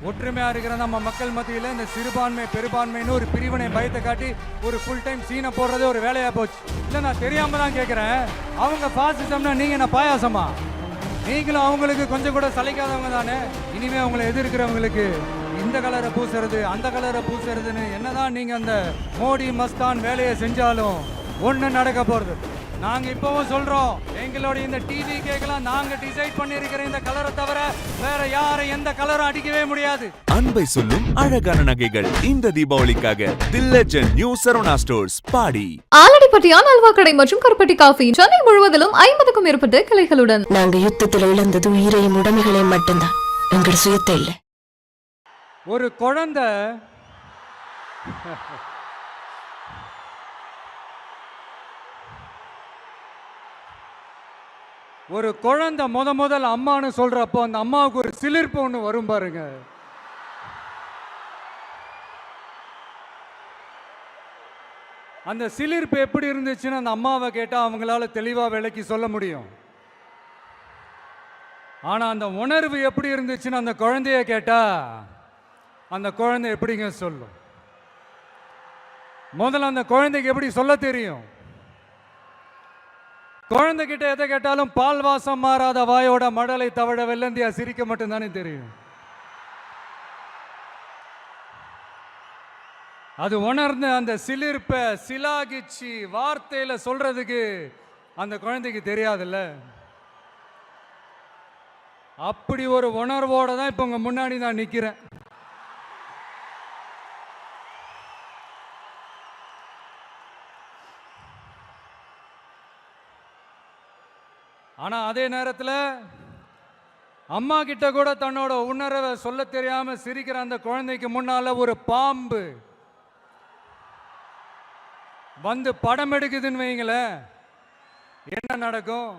ஒற்றுமையா இருக்கிற நம்ம மக்கள் மத்தியில் இந்த சிறுபான்மை பெரும்பான்மைன்னு ஒரு பிரிவினை பயத்தை காட்டி ஒரு ஃபுல் டைம் சீனை போடுறதே ஒரு வேலையா போச்சு. இல்லை, நான் தெரியாம தான் கேட்குறேன். அவங்க பாசிசம்னா நீங்க என்ன பாயாசமா? நீங்களும் அவங்களுக்கு கொஞ்சம் கூட சளைக்காதவங்க தானே. இனிமே அவங்களை எதிர்க்கிறவங்களுக்கு இந்த கலரை பூசுறது அந்த கலரை பூசுறதுன்னு என்னதான் நீங்க அந்த மோடி மஸ்தான் வேலையை செஞ்சாலும் ஒண்ணு நடக்க போறது. நாங்க இப்பவும் சொல்றோம், எங்களுடைய இந்த டிவி கேக்கலாம் நாங்க டிசைட் பண்ணிருக்கிற இந்த கலரை தவிர வேற யாரும் எந்த கலரும் அடிக்கவே முடியாது. அன்பை சொல்லும் அழகான நகைகள் இந்த தீபாவளிக்காக தி லெஜெண்ட் நியூ சரவணா ஸ்டோர்ஸ் பாடி. ஆலடிப்பட்டியான் அல்வா கடை மற்றும் கருப்பட்டி காஃபி சென்னை முழுவதிலும் 50க்கும் மேற்பட்ட கிளைகளுடன். நாங்க யுத்தத்தில் இழந்தது உயிரையும் உடைமைகளையும் மட்டும்தான், எங்களோட சுயத்தை இல்லை. ஒரு குழந்தை முதல் அம்மான்னு சொல்றப்போ அந்த அம்மாவுக்கு ஒரு சிலிர்ப்பு ஒன்று வரும் பாருங்க. அந்த சிலிர்ப்பு எப்படி இருந்துச்சுன்னு அந்த அம்மாவை கேட்டால் அவங்களால தெளிவாக விளக்கி சொல்ல முடியும். ஆனால் அந்த உணர்வு எப்படி இருந்துச்சுன்னு அந்த குழந்தைய கேட்டால் அந்த குழந்தை எப்படிங்க சொல்லும்? முதல்ல அந்த குழந்தைக்கு எப்படி சொல்ல தெரியும்? குழந்தைகிட்ட எதை கேட்டாலும் பால் வாசம் மாறாத வாயோட மடலை தவழ வெள்ளந்தியா சிரிக்க மட்டும்தானே தெரியும். அது உணர்ந்து அந்த சிலிர்ப்பை சிலாகிச்சு வார்த்தையில சொல்றதுக்கு அந்த குழந்தைக்கு தெரியாதுல்ல. அப்படி ஒரு உணர்வோட தான் இப்ப உங்க முன்னாடி நான் நிக்கிறேன். ஆனால் அதே நேரத்தில் அம்மா கிட்ட கூட தன்னோட உணர்வை சொல்ல தெரியாம சிரிக்கிற அந்த குழந்தைக்கு முன்னால ஒரு பாம்பு வந்து படம் எடுக்குதுன்னு வைங்களேன், என்ன நடக்கும்?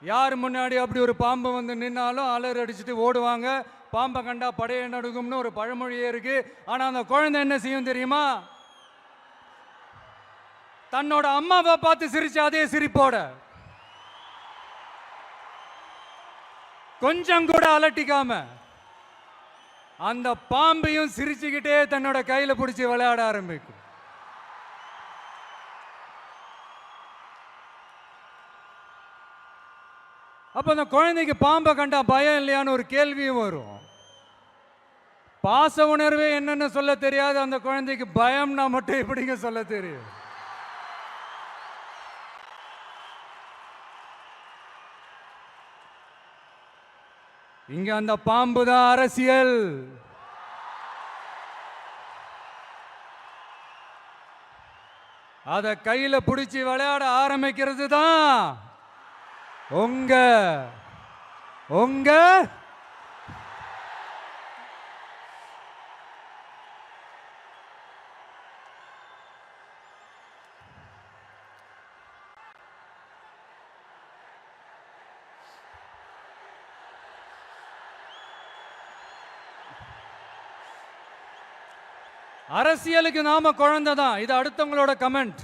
யார் முன்னாடி அப்படி ஒரு பாம்பு வந்து நின்னாலும் அலர் அடிச்சுட்டு ஓடுவாங்க. பாம்பை கண்டா படையை நடுக்கும்னு ஒரு பழமொழியே இருக்கு. ஆனால் அந்த குழந்தை என்ன செய்யும் தெரியுமா? தன்னோட அம்மாவை பார்த்து சிரிச்சு அதே சிரிப்போட கொஞ்சம் கூட அலட்டிக்காம அந்த பாம்பையும் சிரிச்சுக்கிட்டே தன்னோட கையில பிடிச்சி விளையாட ஆரம்பிக்கும். அப்ப அந்த குழந்தைக்கு பாம்பை கண்டா பயம் இல்லையான்னு ஒரு கேள்வியும் வரும். பாச உணர்வே என்னன்னு சொல்ல தெரியாது அந்த குழந்தைக்கு பயம்னா மட்டும் எப்படிங்க சொல்ல தெரியும்? இங்க அந்த பாம்பு தான் அரசியல். அத கையில பிடிச்சி விளையாட ஆரம்பிக்கிறது தான் உங்க அரசியலுக்கு நாம குழந்தை தான். இது அடுத்தவங்களோட கமெண்ட்.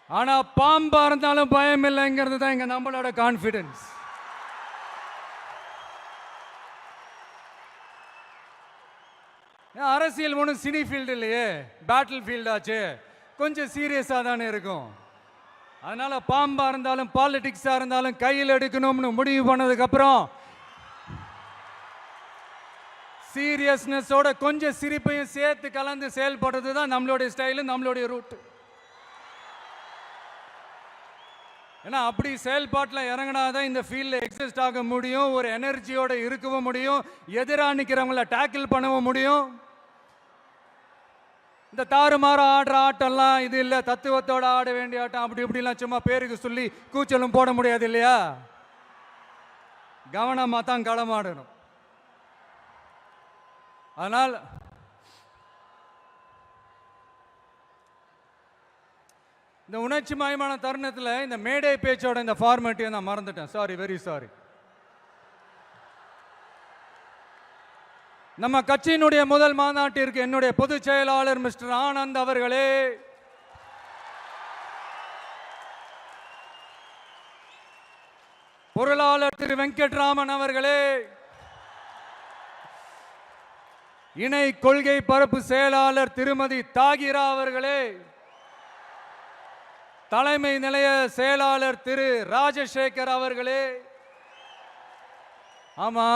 ஆனா பாம்பா இருந்தாலும் பயம் இல்லைங்கிறது தான் இங்க நம்மளோட கான்பிடன்ஸ். அரசியல் ஒன்றும் சினி ஃபீல்டு இல்லையே, பேட்டில் ஃபீல்டாச்சு, கொஞ்சம் சீரியஸாக தானே இருக்கும். அதனால பாம்பா இருந்தாலும் பாலிடிக்ஸா இருந்தாலும் கையில் எடுக்கணும்னு முடிவு பண்ணதுக்கு அப்புறம் சீரியஸ்னஸோட கொஞ்சம் சிரிப்பையும் சேர்த்து கலந்து செயல்படுறது தான் நம்மளுடைய ஸ்டைலு, நம்மளுடைய ரூட். ஏன்னா அப்படி செயல்பாட்டில் இறங்கினாதான் இந்த ஃபீல்டில் எக்ஸிஸ்ட் ஆக முடியும், ஒரு எனர்ஜியோட இருக்கவும் முடியும், எதிராக நிற்கிறவங்கள டேக்கிள் பண்ணவும் முடியும். இந்த தாறுமாற ஆடுற ஆட்டம்லாம் இது இல்லை, தத்துவத்தோட ஆட வேண்டிய ஆட்டம். அப்படி இப்படிலாம் சும்மா பேருக்கு சொல்லி கூச்சலும் போட முடியாது இல்லையா? கவனமாக தான் களமாடணும். ஆனால் இந்த உணர்ச்சி மயமான தருணத்தில் இந்த மேடை பேச்சோட இந்த ஃபார்மேட்டையும் நான் மறந்துட்டேன். Sorry, very sorry. நம்ம கட்சியினுடைய முதல் மாநாட்டிற்கு என்னுடைய பொதுச் செயலாளர் மிஸ்டர் ஆனந்த் அவர்களே, பொருளாளர் திரு வெங்கட்ராமன் அவர்களே, இணை கொள்கை பரப்பு செயலாளர் திருமதி தாகிரா அவர்களே, தலைமை நிலைய செயலாளர் திரு ராஜசேகர் அவர்களே. ஆமா,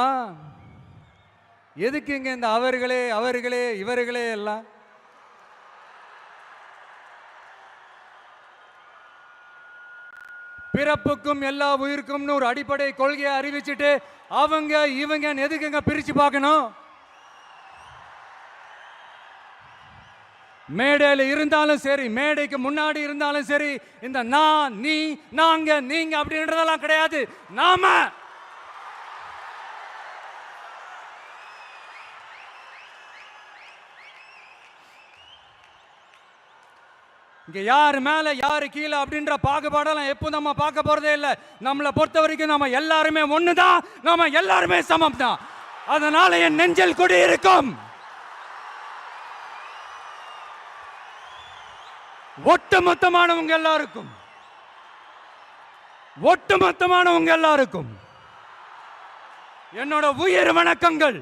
எதுக்குங்க இந்த அவர்களே அவர்களே இவர்களே எல்லாம்? பிறப்புக்கும் எல்லா உயிருக்கும் ஒரு அடிப்படை கொள்கையை அறிவிச்சுட்டு அவங்க இவங்க எதுக்குங்க பிரிச்சு பார்க்கணும்? மேடையில் இருந்தாலும் சரி, மேடைக்கு முன்னாடி இருந்தாலும் சரி, இந்த நான் நீ நாங்க நீங்க அப்படின்றதெல்லாம் கிடையாது. நாம இங்க யாரு மேல யாரு கீழே அப்படின்ற பாகுபாடெல்லாம் எப்போ நம்ம பார்க்க போறதே இல்லை. நம்மளை பொறுத்த வரைக்கும் நம்ம எல்லாருமே ஒண்ணுதான், நம்ம எல்லாருமே சமம் தான். அதனால என் நெஞ்சில் குடி இருக்கும் ஒட்டுமொத்தமானவங்க எல்லாருக்கும், ஒட்டுமொத்தமானவங்க எல்லாருக்கும் என்னோட உயிர் வணக்கங்கள்,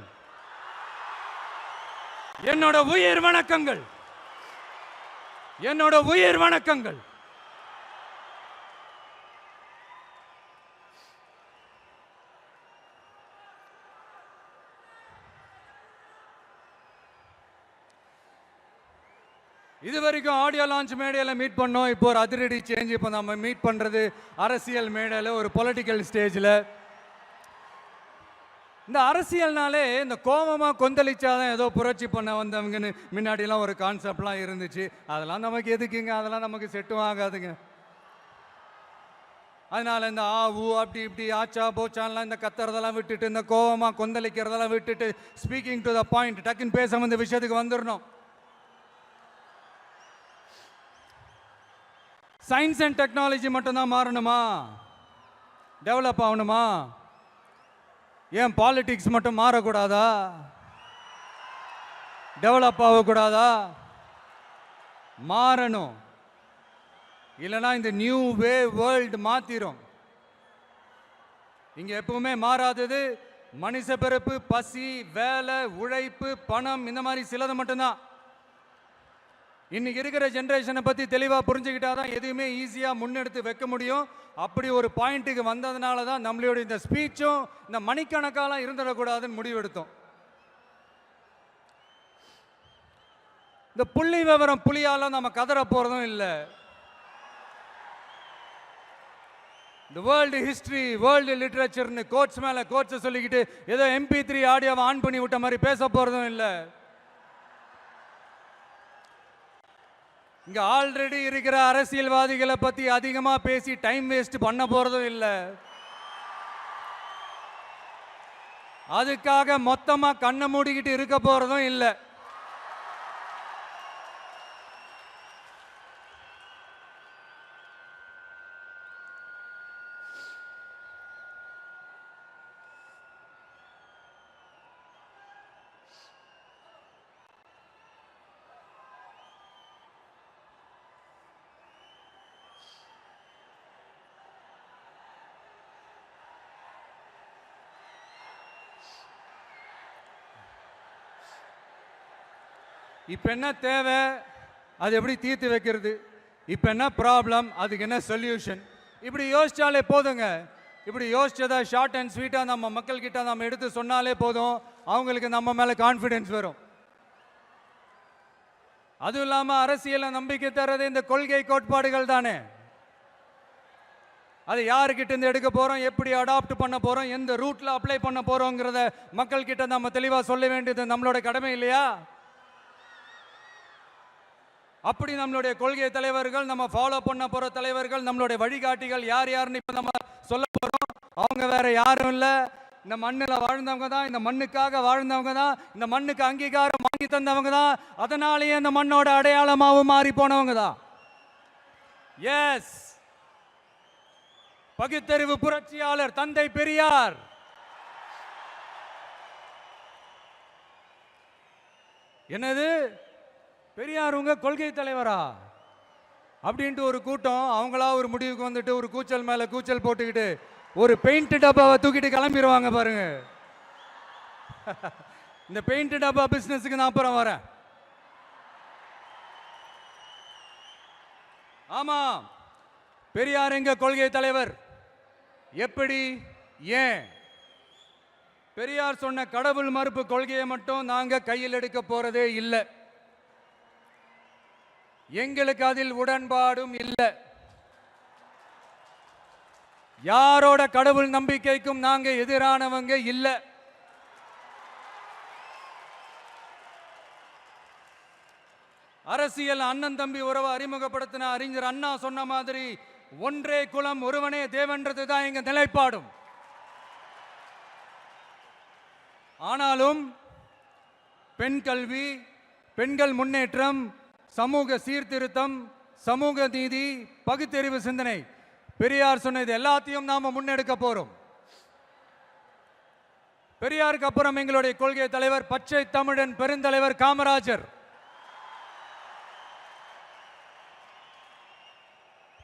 என்னோட உயிர் வணக்கங்கள், என்னோட உயிர் வணக்கங்கள். இது வரைக்கும் ஆடியோ லான்ச் மேடையில் மீட் பண்ணோம். இப்போ ஒரு அதிரடி சேஞ்ச். இப்போ நம்ம மீட் பண்றது அரசியல் மேடையில், ஒரு பொலிட்டிக்கல் ஸ்டேஜில். இந்த அரசியல்னாலே இந்த கோபமாக கொந்தளிச்சாதான் ஏதோ புரட்சி பண்ண வந்தவங்கன்னு முன்னாடிலாம் ஒரு கான்செப்ட்லாம் இருந்துச்சு. அதெல்லாம் நமக்கு எதுக்குங்க? அதெல்லாம் நமக்கு செட்டும் ஆகாதுங்க. அதனால இந்த ஊ அப்படி இப்படி ஆச்சா போச்சான்லாம் இந்த கத்துறதெல்லாம் விட்டுட்டு, இந்த கோபமாக கொந்தளிக்கிறதெல்லாம் விட்டுட்டு, ஸ்பீக்கிங் டு த பாயிண்ட், டக்குன்னு பேச வந்த விஷயத்துக்கு வந்துடணும். சயின்ஸ் அண்ட் டெக்னாலஜி மட்டும்தான் மாறணுமா? டெவலப் ஆகணுமா? ஏன் பாலிடிக்ஸ் மட்டும் மாறக்கூடாதா? டெவலப் ஆகக்கூடாதா? மாறணும். இல்லைனா இந்த நியூ வே வேர்ல்டு மாத்திரும். இங்க எப்பவுமே மாறாதது மனுஷ பிறப்பு, பசி, வேலை, உழைப்பு, பணம், இந்த மாதிரி சிலது மட்டும்தான். இன்னைக்கு இருக்கிற ஜெனரேஷனை பத்தி தெளிவா புரிஞ்சுக்கிட்டாதான் எதுவுமே ஈஸியா முன்னெடுத்து வைக்க முடியும். அப்படி ஒரு பாயிண்ட்டுக்கு வந்ததுனால தான் நம்மளோட இந்த ஸ்பீச்சும் இந்த மணிக்கணக்காலாம் இருந்துடக்கூடாதுன்னு முடிவெடுத்தோம். இந்த புள்ளி விவரம் புலியால நம்ம கதற போறதும் இல்லை. இந்த வேர்ல்டு ஹிஸ்டரி, வேர்ல்டு லிட்ரேச்சர்னு கோட்ஸ் மேல கோட்ஸ் சொல்லிக்கிட்டு ஏதோ MP3 ஆடியோவை ஆன் பண்ணி விட்ட மாதிரி பேச போறதும் இல்லை. இங்க ஆல்ரெடி இருக்கிற அரசியல்வாதிகளை பத்தி அதிகமா பேசி டைம் வேஸ்ட் பண்ண போறதும் இல்லை. அதுக்காக மொத்தமா கண்ணை மூடிக்கிட்டு இருக்க போறதும் இல்லை. இப்போ என்ன தேவை, அது எப்படி தீர்த்து வைக்கிறது, இப்போ என்ன ப்ராப்ளம், அதுக்கு என்ன சொல்யூஷன், இப்படி யோசிச்சாலே போதுங்க. இப்படி யோசிச்சதா ஷார்ட் அண்ட் ஸ்வீட்டாக நம்ம மக்கள்கிட்ட நம்ம எடுத்து சொன்னாலே போதும், அவங்களுக்கு நம்ம மேலே கான்ஃபிடென்ஸ் வரும். அதுவும் இல்லாமல் அரசியலை நம்பிக்கை தர்றது இந்த கொள்கை கோட்பாடுகள் தானே. அது யாருக்கிட்ட இருந்து எடுக்க போகிறோம், எப்படி அடாப்ட் பண்ண போகிறோம், எந்த ரூட்டில் அப்ளை பண்ண போகிறோங்கிறத மக்கள்கிட்ட நம்ம தெளிவாக சொல்ல வேண்டியது நம்மளோட கடமை இல்லையா? அப்படி நம்மளுடைய கொள்கை தலைவர்கள், நம்ம ஃபாலோ பண்ண போற தலைவர்கள், நம்மளுடைய வழிகாட்டிகள் யார் யாருன்னு இப்ப நம்ம சொல்ல போறோம். அவங்க வேற யாரும் இல்ல, இந்த மண்ணில் வாழ்ந்தவங்க தான், இந்த மண்ணுக்காக வாழ்ந்தவங்க தான், இந்த மண்ணுக்கு அங்கீகாரம் வாங்கி தந்தவங்க தான். அதனாலேயே இந்த மண்ணோட அடையாளமாகவும் மாறி போனவங்க தான். எஸ், பகுத்தறிவு புரட்சியாளர் தந்தை பெரியார். என்னது பெரியார் உங்க கொள்கை தலைவரா அப்படின்ட்டு ஒரு கூட்டம் அவங்களா ஒரு முடிவுக்கு வந்துட்டு ஒரு கூச்சல் மேல கூச்சல் போட்டுக்கிட்டு ஒரு பெயிண்ட் டப்பாவை தூக்கிட்டு கிளம்பிடுவாங்க பாருங்க. இந்த பெயிண்ட் டப்பா பிசினஸுக்கு நான் அப்புறம் வரேன். ஆமா, பெரியார் எங்க கொள்கை தலைவர். எப்படி, ஏன்? பெரியார் சொன்ன கடவுள் மறுப்பு கொள்கையை மட்டும் நாங்க கையில் எடுக்க போறதே இல்லை. எங்களுக்கு அதில் உடன்பாடும் இல்லை. யாரோட கடவுள் நம்பிக்கைக்கும் நாங்க எதிரானவங்க இல்லை. அரசியல் அண்ணன் தம்பி உறவை அறிமுகப்படுத்தின அறிஞர் அண்ணா சொன்ன மாதிரி ஒன்றே குலம் ஒருவனே தேவன்றது தான் எங்க நிலைப்பாடும். ஆனாலும் பெண் கல்வி, பெண்கள் முன்னேற்றம், சமூக சீர்திருத்தம், சமூக நீதி, பகுத்தறிவு சிந்தனை, பெரியார் சொன்னது எல்லாத்தையும் நாம முன்னெடுக்க போறோம். பெரியாருக்கு அப்புறம் எங்களுடைய கொள்கை தலைவர் பச்சை தமிழன் பெருந்தலைவர் காமராஜர்.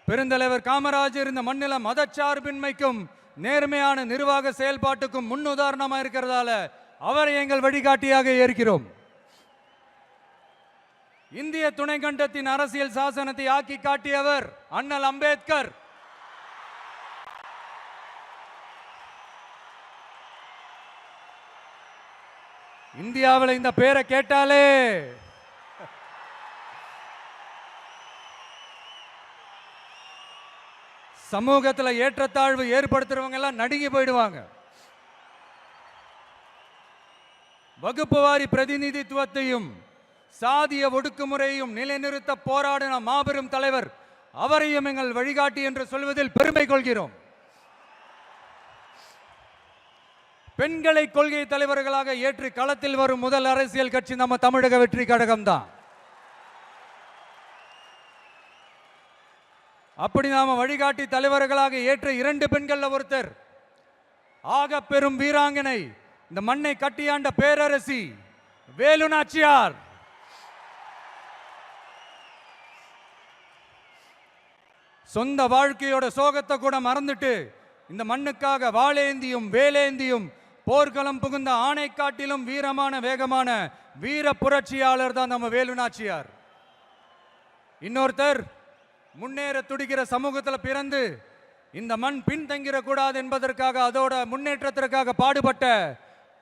பெருந்தலைவர் காமராஜர் இந்த மண்ணில மதச்சார்பின்மைக்கும் நேர்மையான நிர்வாக செயல்பாட்டுக்கும் முன்னுதாரணமா இருக்கிறதால அவரை எங்கள் வழிகாட்டியாக ஏற்கிறோம். இந்திய துணைக்கண்டத்தின் அரசியல் சாசனத்தை ஆக்கி காட்டியவர் அண்ணல் அம்பேத்கர். இந்தியாவில் இந்த பேரை கேட்டாலே சமூகத்தில் ஏற்றத்தாழ்வு ஏற்படுத்துறவங்க எல்லாம் நடுங்கி போயிடுவாங்க. வகுப்பு வாரி பிரதிநிதித்துவத்தையும் சாதிய ஒடுக்குமுறையையும் நிலைநிறுத்த போராடின மாபெரும் தலைவர், அவரையும் எங்கள் வழிகாட்டி என்று சொல்வதில் பெருமை கொள்கிறோம். பெண்களை கொள்கை தலைவர்களாக ஏற்று களத்தில் வரும் முதல் அரசியல் கட்சி நம்ம தமிழக வெற்றி கழகம் தான். அப்படி நாம வழிகாட்டி தலைவர்களாக ஏற்ற 2 பெண்கள்ல ஒருத்தர், ஆக பெரும் வீராங்கனை, இந்த மண்ணை கட்டியாண்ட பேரரசி வேலு நாச்சியார். சொந்த வாழ்க்கையோட சோகத்தை கூட மறந்துட்டு இந்த மண்ணுக்காக வாளேந்தியும் வேலேந்தியும் போர்க்களம் புகுந்த ஆணை காட்டிலும் வீரமான வேகமான வீர புரட்சியாளர் தான் நம்ம வேலு நாச்சியார். இன்னொருத்தர், முன்னேற துடிக்கிற சமூகத்தில் பிறந்து இந்த மண் பின்தங்கிடக்கூடாது என்பதற்காக அதோட முன்னேற்றத்திற்காக பாடுபட்ட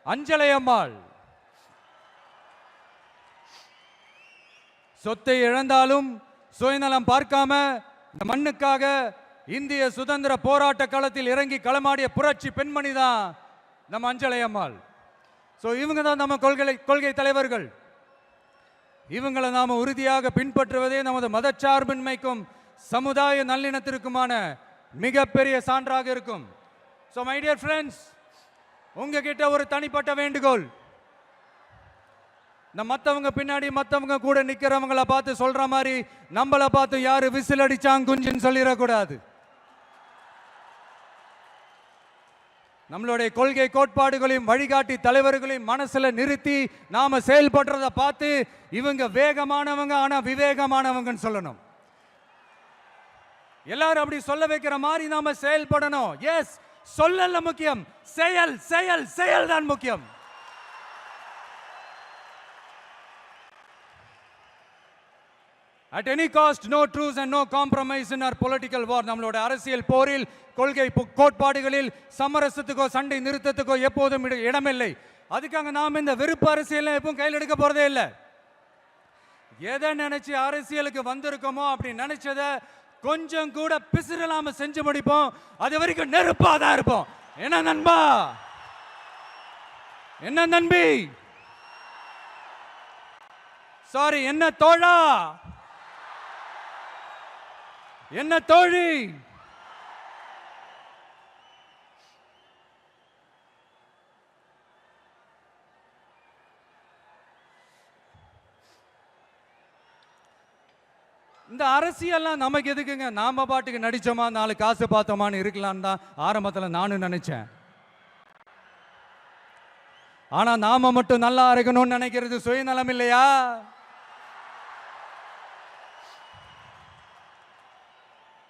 அஞ்சலை அம்மாள். சொத்தை இழந்தாலும் சுயநலம் பார்க்காம இந்த மண்ணுக்காக இந்திய சுதந்திர போராட்ட களத்தில் இறங்கி களமாடிய புரட்சி பெண்மணி தான் நம்ம அஞ்சலை அம்மாள். ஸோ இவங்க தான் நம்ம கொள்கை தலைவர்கள். இவங்களை நாம உறுதியாக பின்பற்றுவதே நமது மதச்சார்பின்மைக்கும் சமுதாய நல்லிணத்திற்குமான மிகப்பெரிய சான்றாக இருக்கும். ஸோ மை டியர் ஃப்ரெண்ட்ஸ், உங்ககிட்ட ஒரு தனிப்பட்ட வேண்டுகோள். இந்த மற்றவங்க பின்னாடி மற்றவங்க கூட நிற்கிறவங்கள பார்த்து சொல்ற மாதிரி நம்மளை பார்த்து யாரு விசில் அடிச்சாங்க குஞ்சுன்னு சொல்லிடக்கூடாது. நம்மளுடைய கொள்கை கோட்பாடுகளையும் வழிகாட்டி தலைவர்களையும் மனசுல நிறுத்தி நாம செயல்படுறத பார்த்து இவங்க வேகமானவங்க ஆனா விவேகமானவங்கன்னு சொல்லணும். எல்லாரும் அப்படி சொல்ல வைக்கிற மாதிரி நாம செயல்படணும். எஸ், சொல்லல முக்கியம், செயல் செயல் செயல் தான் முக்கியம். At any cost, no truce and no compromise in our political war. நம்மளோட அரசியல் போரில் கொள்கை கோட்பாடுகளில் சமரசத்துக்கோ சண்டை நிறுத்தத்துக்கோ எப்போதும் இடமில்லை. அதுக்காக நாம் இந்த வெறுப்பு அரசியல் எப்பவும் கையில் எடுக்க போறதே இல்லை. எதை நினைச்சு அரசியலுக்கு வந்திருக்கோமோ அப்படி நினைச்சத கொஞ்சம் கூட பிசிறலாம செஞ்சு முடிப்போம். அது வரைக்கும் நெருப்பாதான் இருப்போம். என்ன நண்பா, என்ன நண்பி, சாரி என்ன தோழா, என்ன தோழி, இந்த அரசியல்லாம் நமக்கு எதுக்குங்க? நாம பாட்டுக்கு நடிச்சோமா 4 காசு பார்த்தோமான்னு இருக்கலான்னு தான் ஆரம்பத்தில் நானும் நினைச்சேன். ஆனா நாம மட்டும் நல்லா இருக்கணும்னு நினைக்கிறது சுயநலம் இல்லையா?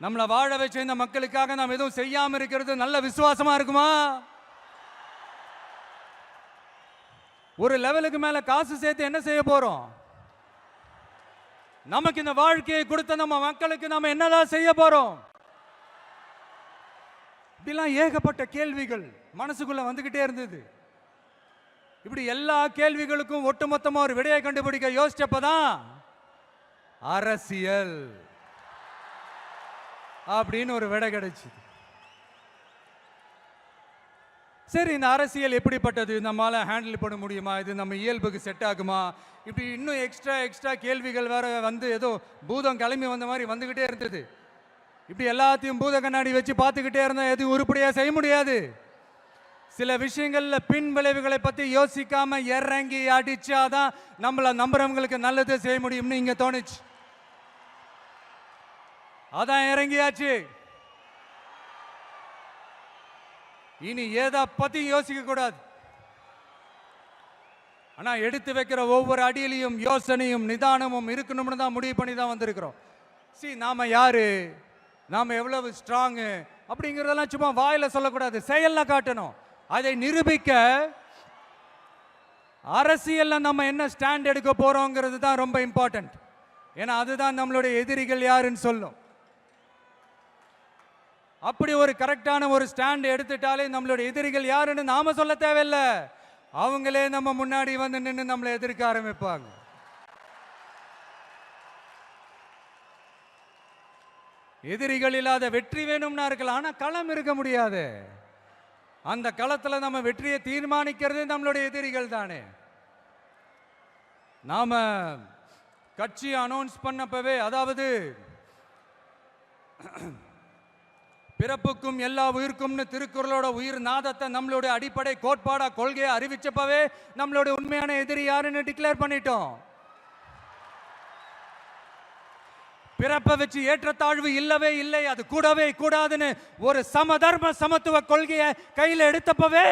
நம்மளை வாழ வச்ச இந்த மக்களுக்காக நாம் எதுவும் செய்யாம இருக்கிறது நல்ல விசுவாசமா இருக்குமா? ஒரு லெவலுக்கு மேல காசு சேர்த்து என்ன செய்ய போறோம்? நமக்கு இந்த வாழ்க்கையை கொடுத்த நம்ம மக்களுக்கு நாம என்னதான் செய்ய போறோம்? இப்படிலாம் ஏகப்பட்ட கேள்விகள் மனசுக்குள்ள வந்துகிட்டே இருந்தது. இப்படி எல்லா கேள்விகளுக்கும் ஒட்டுமொத்தமா ஒரு விடையை கண்டுபிடிக்க யோசிச்சப்பதான் அரசியல் அப்படின்னு ஒரு விடை கிடைச்சு. சரி, இந்த அரசியல் எப்படிப்பட்டது, நம்மளால ஹேண்டில் பண்ண முடியுமா, இது நம்ம இயல்புக்கு செட் ஆகுமா, இப்படி இன்னும் எக்ஸ்ட்ரா கேள்விகள் வேற வந்து ஏதோ பூதம் கிளம்பி வந்த மாதிரி வந்துகிட்டே இருந்தது. இப்படி எல்லாத்தையும் பூத கண்ணாடி வச்சு பார்த்துக்கிட்டே இருந்தா எதுவும் உருப்படியா செய்ய முடியாது. சில விஷயங்கள்ல பின் விளைவுகளை பத்தி யோசிக்காம இறங்கி அடிச்சாதான் நம்மள நம்புறவங்களுக்கு நல்லது செய்ய முடியும்னு இங்க தோணுச்சு. அதான் இறங்கியாச்சு. இனி ஏதா பத்தி யோசிக்க கூடாது. ஆனா எடுத்து வைக்கிற ஒவ்வொரு அடியிலையும் யோசனையும் நிதானமும் இருக்கணும்னு தான் முடிவு பண்ணி தான் வந்திருக்கிறோம். நாம யாரு, நாம எவ்வளவு ஸ்ட்ராங் அப்படிங்கறதெல்லாம் சும்மா வாயில சொல்லக்கூடாது, செயல்ல காட்டணும். அதை நிரூபிக்க அரசியல்ல நம்ம என்ன ஸ்டாண்ட் எடுக்க போறோங்கிறது தான் ரொம்ப இம்பார்ட்டன்ட். ஏன்னா அதுதான் நம்மளுடைய எதிரிகள் யாருன்னு சொல்லும். அப்படி ஒரு கரெக்டான ஒரு ஸ்டாண்ட் எடுத்துட்டாலே நம்மளுடைய எதிரிகள் யாருன்னு நாம சொல்ல தேவையில்லை, அவங்களே நம்ம முன்னாடி வந்து நின்று நம்மளை எதிர்க்க ஆரம்பிப்பாங்க. எதிரிகள் இல்லாத வெற்றி வேணும்னா இருக்கலாம், ஆனா களம் இருக்க முடியாது. அந்த களத்துல நம்ம வெற்றியை தீர்மானிக்கிறது நம்மளுடைய எதிரிகள் தானே. நாம கட்சி அனௌன்ஸ் பண்ணப்பவே, அதாவது பிறப்புக்கும் எல்லா உயிருக்கும்னு திருக்குறளோட உயிர் நாதத்தை நம்மளுடைய அடிப்படை கோட்பாடா கொள்கையை அறிவிச்சப்பவே நம்மளுடைய உண்மையான எதிரி யாருன்னு டிக்ளேர் பண்ணிட்டோம். பிறப்பை வச்சு ஏற்றத்தாழ்வு இல்லவே இல்லை, அது கூடவே கூடாதுன்னு ஒரு சமதர்ம சமத்துவ கொள்கையை கையில் எடுத்தப்பவே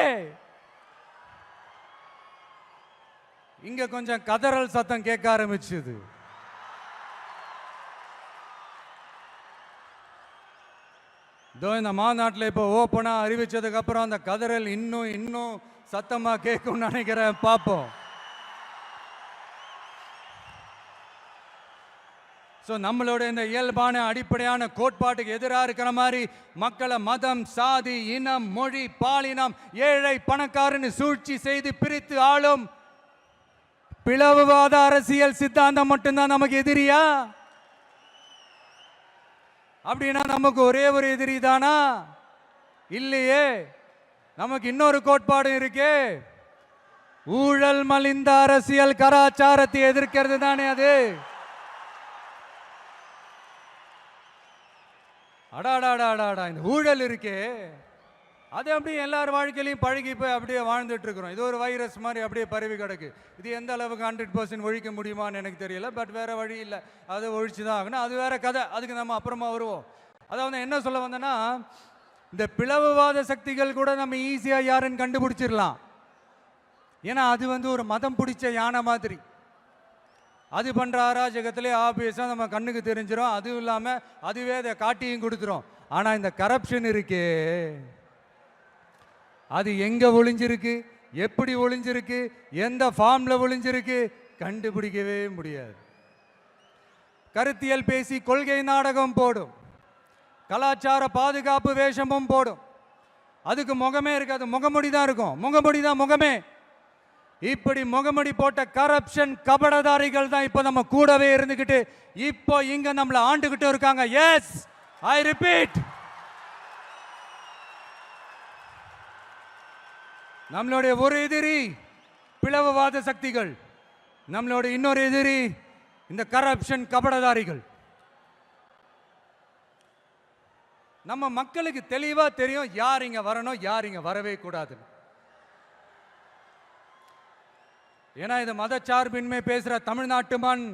இங்க கொஞ்சம் கதறல் சத்தம் கேட்க ஆரம்பிச்சது. இந்த மாநாட்டில் இப்போ ஓப்பனா அறிவிச்சதுக்கு அப்புறம் அந்த கதறல் இன்னும் சத்தமா கேட்கும் நினைக்கிறேன். பார்ப்போம். நம்மளோட இந்த இயல்பான அடிப்படையான கோட்பாட்டுக்கு எதிராக இருக்கிற மாதிரி மக்களை மதம், சாதி, இனம், மொழி, பாலினம், ஏழை பணக்காரன்னு சூழ்ச்சி செய்து பிரித்து ஆளும் பிளவுவாத அரசியல் சித்தாந்தம் மட்டும்தான் நமக்கு எதிரியா? அப்படின்னா நமக்கு ஒரே ஒரு எதிரி தானா? இல்லையே, நமக்கு இன்னொரு கோட்பாடு இருக்கு. ஊழல் மலிந்த அரசியல் கலாச்சாரத்தை எதிர்க்கிறது தானே அது. அடாடாடாடாடா, இந்த ஊழல் இருக்கே, அது அப்படியே எல்லார் வாழ்க்கையிலையும் பழகி போய் அப்படியே வாழ்ந்துட்டு இருக்கிறோம். இது ஒரு வைரஸ் மாதிரி அப்படியே பரவி கிடக்கு. இது எந்த அளவுக்கு 100% ஒழிக்க முடியுமான்னு எனக்கு தெரியல. பட் வேற வழி இல்லை, அதை ஒழிச்சு தான் ஆகணும். அது வேற கதை, அதுக்கு நம்ம அப்புறமா வருவோம். அதாவது என்ன சொல்ல வந்தேன்னா, இந்த பிளவுவாத சக்திகள் கூட நம்ம ஈஸியா யாருன்னு கண்டுபிடிச்சிடலாம். ஏன்னா அது வந்து ஒரு மதம் பிடிச்ச யானை மாதிரி. அது பண்ற அராஜகத்திலே ஆபியஸா நம்ம கண்ணுக்கு தெரிஞ்சிடும். அதுவும் இல்லாம அதுவே அதை காட்டியும் கொடுத்துரும். ஆனா இந்த கரப்ஷன் இருக்கே, அது எங்க ஒளிஞ்சிருக்கு, எப்படி ஒளிஞ்சிருக்கு, எந்த ஃபார்ம்ல ஒளிஞ்சிருக்கு கண்டுபிடிக்கவே முடியாது. கருத்தியல் பேசி கொள்கை நாடகம் போடும், கலாச்சார பாதுகாப்பு வேஷமும் போடும். அதுக்கு முகமே இருக்காது, முகமுடி தான் இருக்கும். முகமுடி தான் முகமே. இப்படி முகமுடி போட்ட கரப்ஷன் கபடதாரிகள் தான் இப்ப நம்ம கூடவே இருந்துகிட்டு இப்போ இங்க நம்மள ஆண்டுகிட்டு இருக்காங்க. எஸ், ஐ ரிப்பீட், நம்மளுடைய ஒரு எதிரி பிளவுவாத சக்திகள், நம்மளோட இன்னொரு எதிரி இந்த கரப்ஷன் கபடதாரிகள். நம்ம மக்களுக்கு தெளிவா தெரியும் யார் இங்க வரணும், யார் இங்க வரவே கூடாது. ஏன்னா இது மதச்சார்பின்மை பேசுற தமிழ்நாட்டு மண்.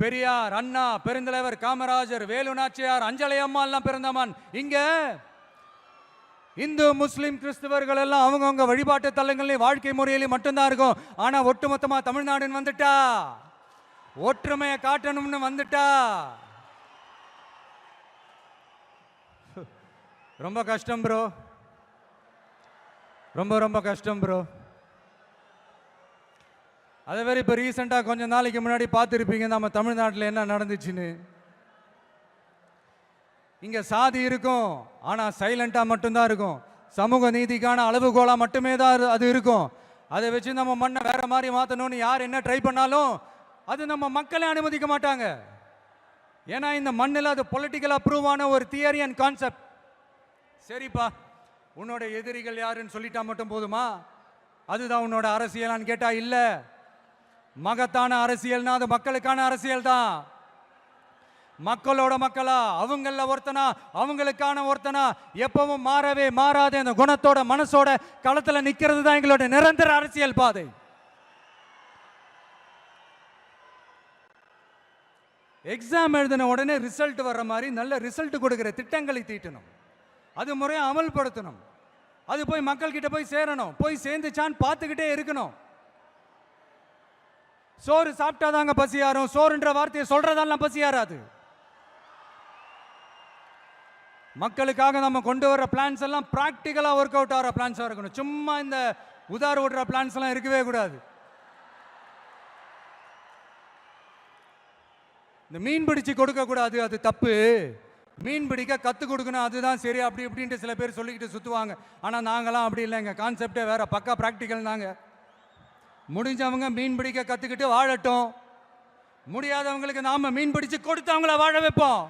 பெரியார், அண்ணா, பெருந்தலைவர் காமராஜர், வேலு நாச்சியார், அஞ்சலை அம்மா எல்லாம் பிறந்த மண். இங்க இந்து, முஸ்லிம், கிறிஸ்தவர்கள் எல்லாம் அவங்கவுங்க வழிபாட்டு தலங்களையும் வாழ்க்கை முறையிலையும் மட்டும்தான் இருக்கும். ஆனா ஒட்டுமொத்தமா தமிழ்நாடுன்னு வந்துட்டா, ஒற்றுமையை காட்டணும்னு வந்துட்டா, ரொம்ப கஷ்டம் ப்ரோ, ரொம்ப ரொம்ப கஷ்டம் ப்ரோ. அதே மாதிரி இப்போ ரீசெண்டாக கொஞ்சம் நாளைக்கு முன்னாடி பார்த்துருப்பீங்க நம்ம தமிழ்நாட்டில் என்ன நடந்துச்சுன்னு. இங்கே சாதி இருக்கும், ஆனால் சைலண்டாக மட்டும்தான் இருக்கும். சமூக நீதிக்கான அளவுகோலாக மட்டுமே தான் அது இருக்கும். அதை வச்சு நம்ம மண்ணை வேற மாதிரி மாற்றணும்னு யார் என்ன ட்ரை பண்ணாலும் அது நம்ம மக்களே அனுமதிக்க மாட்டாங்க. ஏன்னா இந்த மண்ணில் அது பொலிட்டிக்கலாக ப்ரூவ் ஆன ஒரு தியரி அண்ட் கான்செப்ட். சரிப்பா, உன்னோட எதிரிகள் யாருன்னு சொல்லிட்டா மட்டும் போதுமா? அதுதான் உன்னோட அரசியலான்னு கேட்டா இல்ல. மகத்தான அரசியல்னா அது மக்களுக்கான அரசியல் தான். மக்களோட மக்களா, அவங்கள ஒருத்தனா, அவங்களுக்கான ஒருத்தனா, எப்பவும் மாறவே மாறாத அந்த குணத்தோட மனசோட களத்துல நிக்கிறது தான் எங்களோட நிரந்தர அரசியல் பாதை. எக்ஸாம் எழுதின உடனே ரிசல்ட் வர்ற மாதிரி நல்ல ரிசல்ட் கொடுக்கிற திட்டங்களை தீட்டணும், அது முறையை அமல்படுத்தணும், அது போய் மக்கள் கிட்ட போய் சேரணும், போய் சேர்ந்துச்சான்னு பார்த்துக்கிட்டே இருக்கணும். சோறு சாப்பிட்டாதாங்க பசியாரும், சோறுன்ற வார்த்தையை சொல்றதெல்லாம் பசியாராது. மக்களுக்காக நம்ம கொண்டு வர பிளான்ஸ் எல்லாம் பிராக்டிக்கலா ஒர்க் அவுட் ஆகிற பிளான்ஸா இருக்கணும். சும்மா இந்த உதார விடுற பிளான்ஸ் எல்லாம் இருக்கவே கூடாது. இந்த மீன் பிடிச்சு கொடுக்க கூடாது, அது தப்பு. மீன் பிடிக்க கத்து கொடுக்கணும், அதுதான் சரி. அப்படி இப்படின்ட்டு சில பேர் சொல்லிக்கிட்டு சுத்துவாங்க. ஆனா நாங்களாம் அப்படி இல்லை, எங்க கான்செப்டே வேற, பக்கா பிராக்டிக்கல் தாங்க. முடிஞ்சவங்க மீன் பிடிக்க கத்துக்கிட்டு வாழட்டும், முடியாதவங்களுக்கு நாம மீன் பிடிச்சு கொடுத்து அவங்கள வாழ வைப்போம்.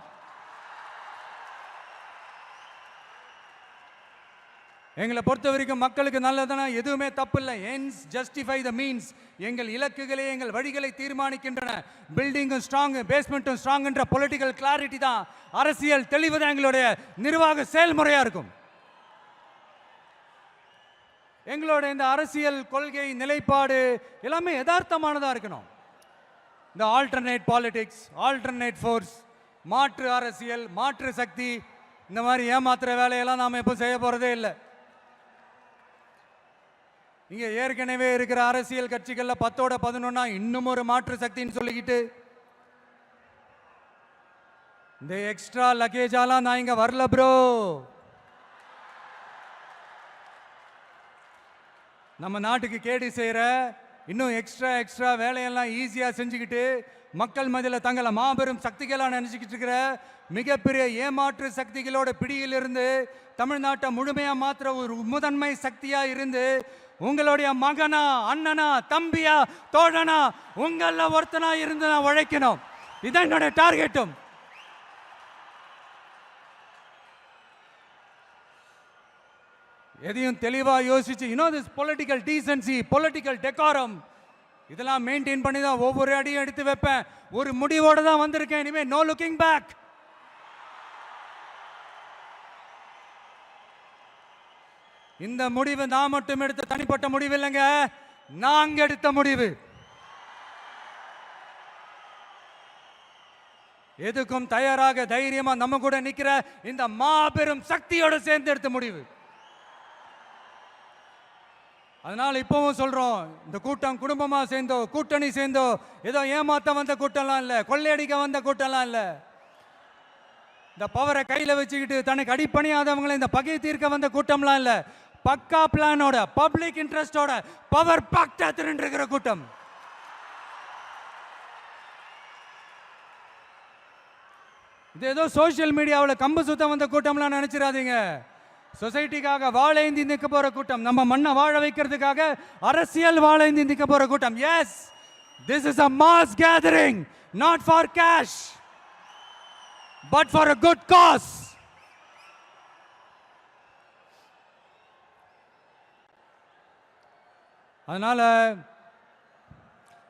எங்களை பொறுத்த வரைக்கும் மக்களுக்கு நல்லதுன்னா எதுவுமே தப்பு இல்லை. Ends justify the means. எங்கள் இலக்குகளே எங்கள் வழிகளை தீர்மானிக்கின்றன. பில்டிங்கும் ஸ்ட்ராங், பேஸ்மெண்ட்டும் ஸ்ட்ராங்ன்ற பொலிட்டிக்கல் கிளாரிட்டி தான், அரசியல் தெளிவு தான் எங்களுடைய நிர்வாக செயல்முறையா இருக்கும். எங்களோட இந்த அரசியல் கொள்கை நிலைப்பாடு எல்லாமே யதார்த்தமானதா இருக்கணும். இந்த ஆல்டர்னேட் பாலிடிக்ஸ், ஆல்டர்னேட் ஃபோர்ஸ், மாற்று அரசியல், மாற்று சக்தி, இந்த மாதிரி ஏமாத்துற வேலையெல்லாம் நாம எப்போ செய்ய போறதே இல்லை. இங்க ஏற்கனவே இருக்கிற அரசியல் கட்சிகள்ல 10ஓட 11 இன்னும் ஒரு மாற்று சக்தின்னு சொல்லிக்கிட்டு இந்த எக்ஸ்ட்ரா லக்கேஜாலாம் நான் இங்க வரல ப்ரோ. நம்ம நாட்டுக்கு கேடு செய்யற இன்னும் எக்ஸ்ட்ரா வேலையெல்லாம் ஈஸியா செஞ்சுக்கிட்டு மக்கள் மத்தியில் தங்களை மாபெரும் சக்திகளாக நினைச்சுக்கிட்டு இருக்கிற மிகப்பெரிய ஏமாற்று சக்திகளோட பிடியிலிருந்து தமிழ்நாட்டை முழுமையா மாத்திர ஒரு முதன்மை சக்தியா இருந்து உங்களுடைய மகனா, அண்ணனா, தம்பியா, தோழனா, உங்கள ஒருத்தனா இருந்து நான் உழைக்கணும். இதான் என்னோட டார்கெட்டும். எதையும் தெளிவா யோசிச்சு, திஸ் பொலிட்டிக்கல் டீசன்சி, பொலிட்டிக்கல் டெக்காரம், இதெல்லாம் மெயின்டைன் பண்ணி தான் ஒவ்வொரு அடியும் எடுத்து வைப்பேன். ஒரு முடிவோட தான் வந்திருக்கேன். இனிமே நோ லுக்கிங் பேக். இந்த முடிவு நான் மட்டும் எடுத்த தனிப்பட்ட முடிவு இல்லைங்க, நாங்க எடுத்த முடிவு. எதுக்கும் தயாராக தைரியமா நம்ம கூட நிக்கிற இந்த மாபெரும் சக்தியோட சேர்ந்து எடுத்த முடிவு. அதனால இப்பவும் சொல்றோம், இந்த கூட்டம் குடும்பமா சேர்ந்தோ, கூட்டணி சேர்ந்தோ, ஏதோ ஏமாத்த வந்த கூட்டம்லாம் இல்ல, கொள்ளையடிக்க வந்த கூட்டம்லாம் இல்ல. இந்த பவரை கையில வச்சுக்கிட்டு தனக்கு அடிப்பணியாதவங்களை இந்த பகை தீர்க்க வந்த கூட்டம்லாம் இல்ல. பக்கா பிளானோட, பப்ளிக் இன்ட்ரெஸ்டோட, பவர் பாக்டா திரண்டு இருக்கிற கூட்டம். இது ஏதோ சோசியல் மீடியாவில் கம்பு சுத்தம் வந்த கூட்டம்லாம் நினைச்சிடாதீங்க. சொசைட்டிக்காக வாழேந்தி நிற்க போற கூட்டம், நம்ம மண்ணை வாழ வைக்கிறதுக்காக அரசியல் வாழேந்தி நிற்க போற கூட்டம். Yes, this is a mass gathering, not for cash but for a good cause. அதனால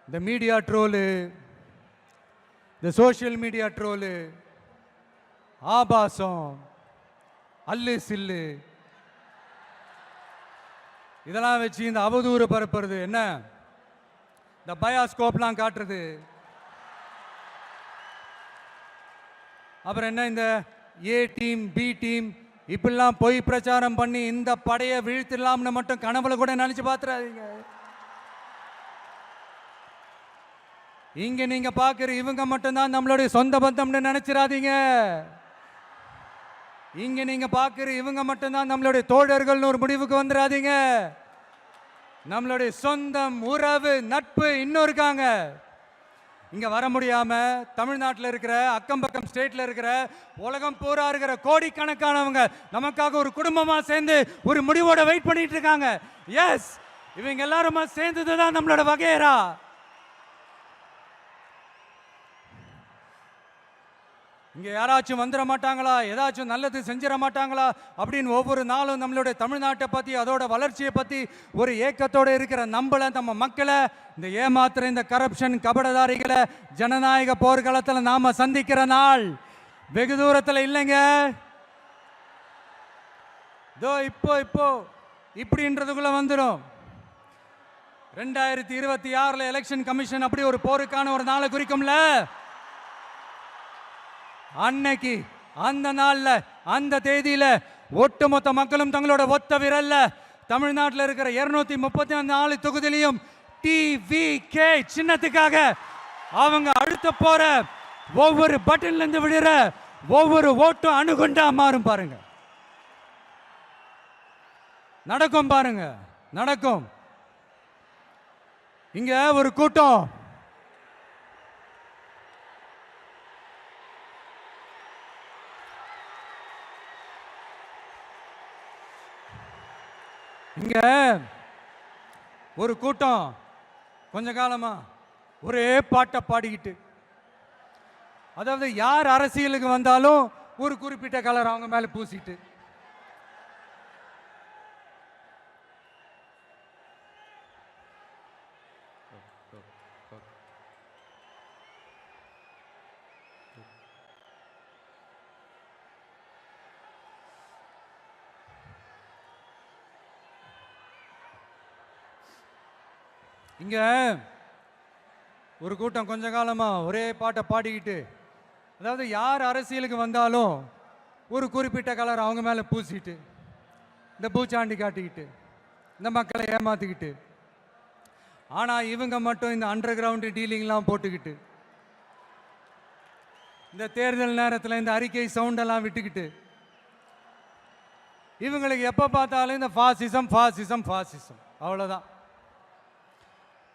இந்த மீடியா ட்ரோலு, இந்த சோஷியல் மீடியா ட்ரோலு, ஆபாசம், அல்லு சில்லு, இதெல்லாம் வச்சு இந்த அவதூறு பரப்புறது, என்ன இந்த பயாஸ்கோப்லாம் காட்டுறது, அப்புறம் என்ன இந்த ஏ டீம் பி டீம் இப்படிலாம் பொய் பிரச்சாரம் பண்ணி இந்த படையை வீழ்த்திடலாம்னு மட்டும் கனவுல கூட நினைச்சு பார்த்துறாதீங்க. இங்க நீங்க பாக்குற இவங்க மட்டும்தான் நம்மளுடைய சொந்த பந்தம்னு நினைச்சிடாதீங்க. இங்க நீங்க பாக்குற இவங்க மட்டும்தான் நம்மளுடைய தோழர்கள்னு ஒரு முடிவுக்கு வந்துடாதீங்க. நம்மளுடைய சொந்தம், உறவு, நட்பு இன்னும் இருக்காங்க. இங்க வர முடியாம தமிழ்நாட்டில் இருக்கிற அக்கம் பக்கம் ஸ்டேட்ல இருக்கிற உலகம் பூரா இருக்கிற கோடிக்கணக்கானவங்க நமக்காக ஒரு குடும்பமா சேர்ந்து ஒரு முடிவோட வெயிட் பண்ணிட்டு இருக்காங்க. எஸ், இவங்க எல்லாருமா சேர்ந்ததுதான் நம்மளோட வகையறா. இங்க யாராச்சும் வந்துட மாட்டாங்களா, ஏதாச்சும் நல்லது செஞ்சிட மாட்டாங்களா அப்படின்னு ஒவ்வொரு நாளும் நம்மளுடைய தமிழ்நாட்டை பத்தி அதோட வளர்ச்சியை பத்தி ஒரு ஏக்கத்தோட இருக்கிற நம்மள நம்ம மக்களை இந்த ஏமாத்துற இந்த கரப்ஷன் கபடதாரிகளை ஜனநாயக போர்க்களத்தில் நாம சந்திக்கிற நாள் வெகு தூரத்தில் இல்லைங்க. இப்போ இப்படின்றதுக்குள்ள வந்துடும். 2026 எலெக்ஷன் கமிஷன் அப்படி ஒரு போருக்கான ஒரு நாளை குறிக்கும்ல. அன்னைக்கு அந்த நாள்ல அந்த தேதியில ஒட்டுமொத்த மக்களும் தங்களோட ஒத்த விரல்ல தமிழ்நாட்டில் இருக்கிற 234 தொகுதியிலையும் TVK சின்னத்துக்காக அவங்க அழுத்த போற ஒவ்வொரு பட்டன்ல இருந்து விடுற ஒவ்வொரு ஓட்டும் அணுகுண்டா மாறும். பாருங்க, நடக்கும். பாருங்க, நடக்கும். இங்க ஒரு கூட்டம் இங்க ஒரு கூட்டம் கொஞ்ச காலமா ஒரே பாட்டை பாடிக்கிட்டு, அதாவது யார் அரசியலுக்கு வந்தாலும் ஒரு குறிப்பிட்ட கலர் அவங்க மேல பூசிட்டு, இங்க ஒரு கூட்டம் கொஞ்ச காலமா ஒரே பாட்டை பாடிக்கிட்டு, அதாவது யார் அரசியலுக்கு வந்தாலும் ஒரு குறிப்பிட்ட கலர் அவங்க மேல பூசிட்டு, இந்த பூச்சாண்டி காட்டிக்கிட்டு, இந்த மக்களை ஏமாத்திக்கிட்டு, ஆனா இவங்க மட்டும் இந்த அண்டர் கிரவுண்ட் டீலிங்லாம் போட்டுக்கிட்டு, இந்த தேர்தல் நேரத்தில் இந்த அறிக்கை சவுண்டெல்லாம் விட்டுக்கிட்டு, இவங்களுக்கு எப்போ பார்த்தாலும் இந்த ஃபாசிசம் ஃபாசிசம் ஃபாசிசம் அவ்வளோதான்.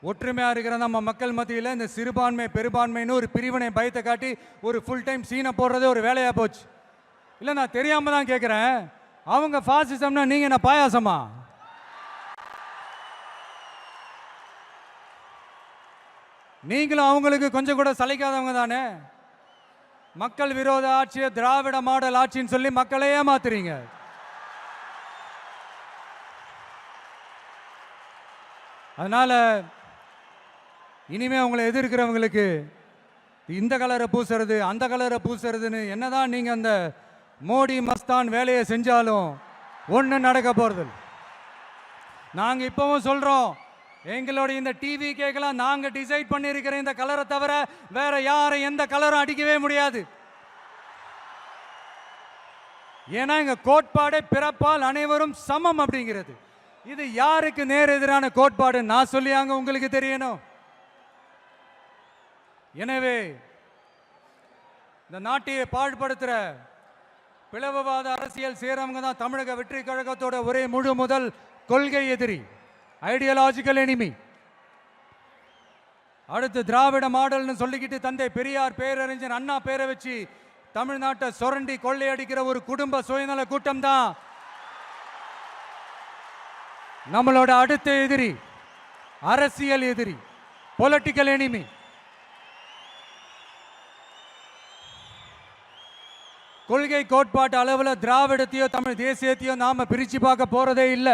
ஒற்றுமையாக இருக்கிற நம்ம மக்கள் மத்தியில் இந்த சிறுபான்மை பெரும்பான்மைன்னு ஒரு பிரிவினை பயத்தை காட்டி ஒரு ஃபுல் டைம் சீனை போடுறதே ஒரு வேலையாக போச்சு. இல்லை, நான் தெரியாமல் தான் கேட்குறேன், அவங்க ஃபாசிசம்னா நீங்கள் என்ன பாயாசமா? நீங்களும் அவங்களுக்கு கொஞ்சம் கூட சளைக்காதவங்க தானே. மக்கள் விரோத ஆட்சியை திராவிட மாடல் ஆட்சின்னு சொல்லி மக்களை ஏமாத்துறீங்க. அதனால இனிமே அவங்களை எதிர்க்கிறவங்களுக்கு இந்த கலரை பூசுறது அந்த கலரை பூசுறதுன்னு என்னதான் நீங்க அந்த மோடி மஸ்தான் வேலையை செஞ்சாலும் ஒன்றும் நடக்க போறது. நாங்க இப்பவும் சொல்றோம், எங்களுடைய இந்த டிவி கேட்கலாம் நாங்க டிசைட் பண்ணியிருக்கிற இந்த கலரை தவிர வேற யாரை எந்த கலரும் அடிக்கவே முடியாது. ஏன்னா எங்க கோட்பாடே பிறப்பால் அனைவரும் சமம் அப்படிங்கிறது. இது யாருக்கு நேர் எதிரான கோட்பாடு நான் சொல்லியாங்க உங்களுக்கு தெரியணும். எனவே இந்த நாட்டையை பாழ்படுத்துற பிளவுவாத அரசியல் செய்றவங்க தான் தமிழக வெற்றி கழகத்தோட ஒரே முழு முதல் கொள்கை எதிரி, ஐடியாலஜிக்கல் எனிமி. அடுத்து திராவிட மாடல்னு சொல்லிக்கிட்டு தந்தை பெரியார் பேரறிஞர் அண்ணா பேரை வச்சு தமிழ்நாட்டை சுரண்டி கொள்ளையடிக்கிற ஒரு குடும்ப சுயநல கூட்டம் தான் நம்மளோட அடுத்த எதிரி, அரசியல் எதிரி, பொலிட்டிக்கல் எனிமி. கொள்கை கோட்பாட்டு அளவில் திராவிடத்தையோ தமிழ் தேசியத்தையோ நாம பிரிச்சு பார்க்க போறதே இல்லை.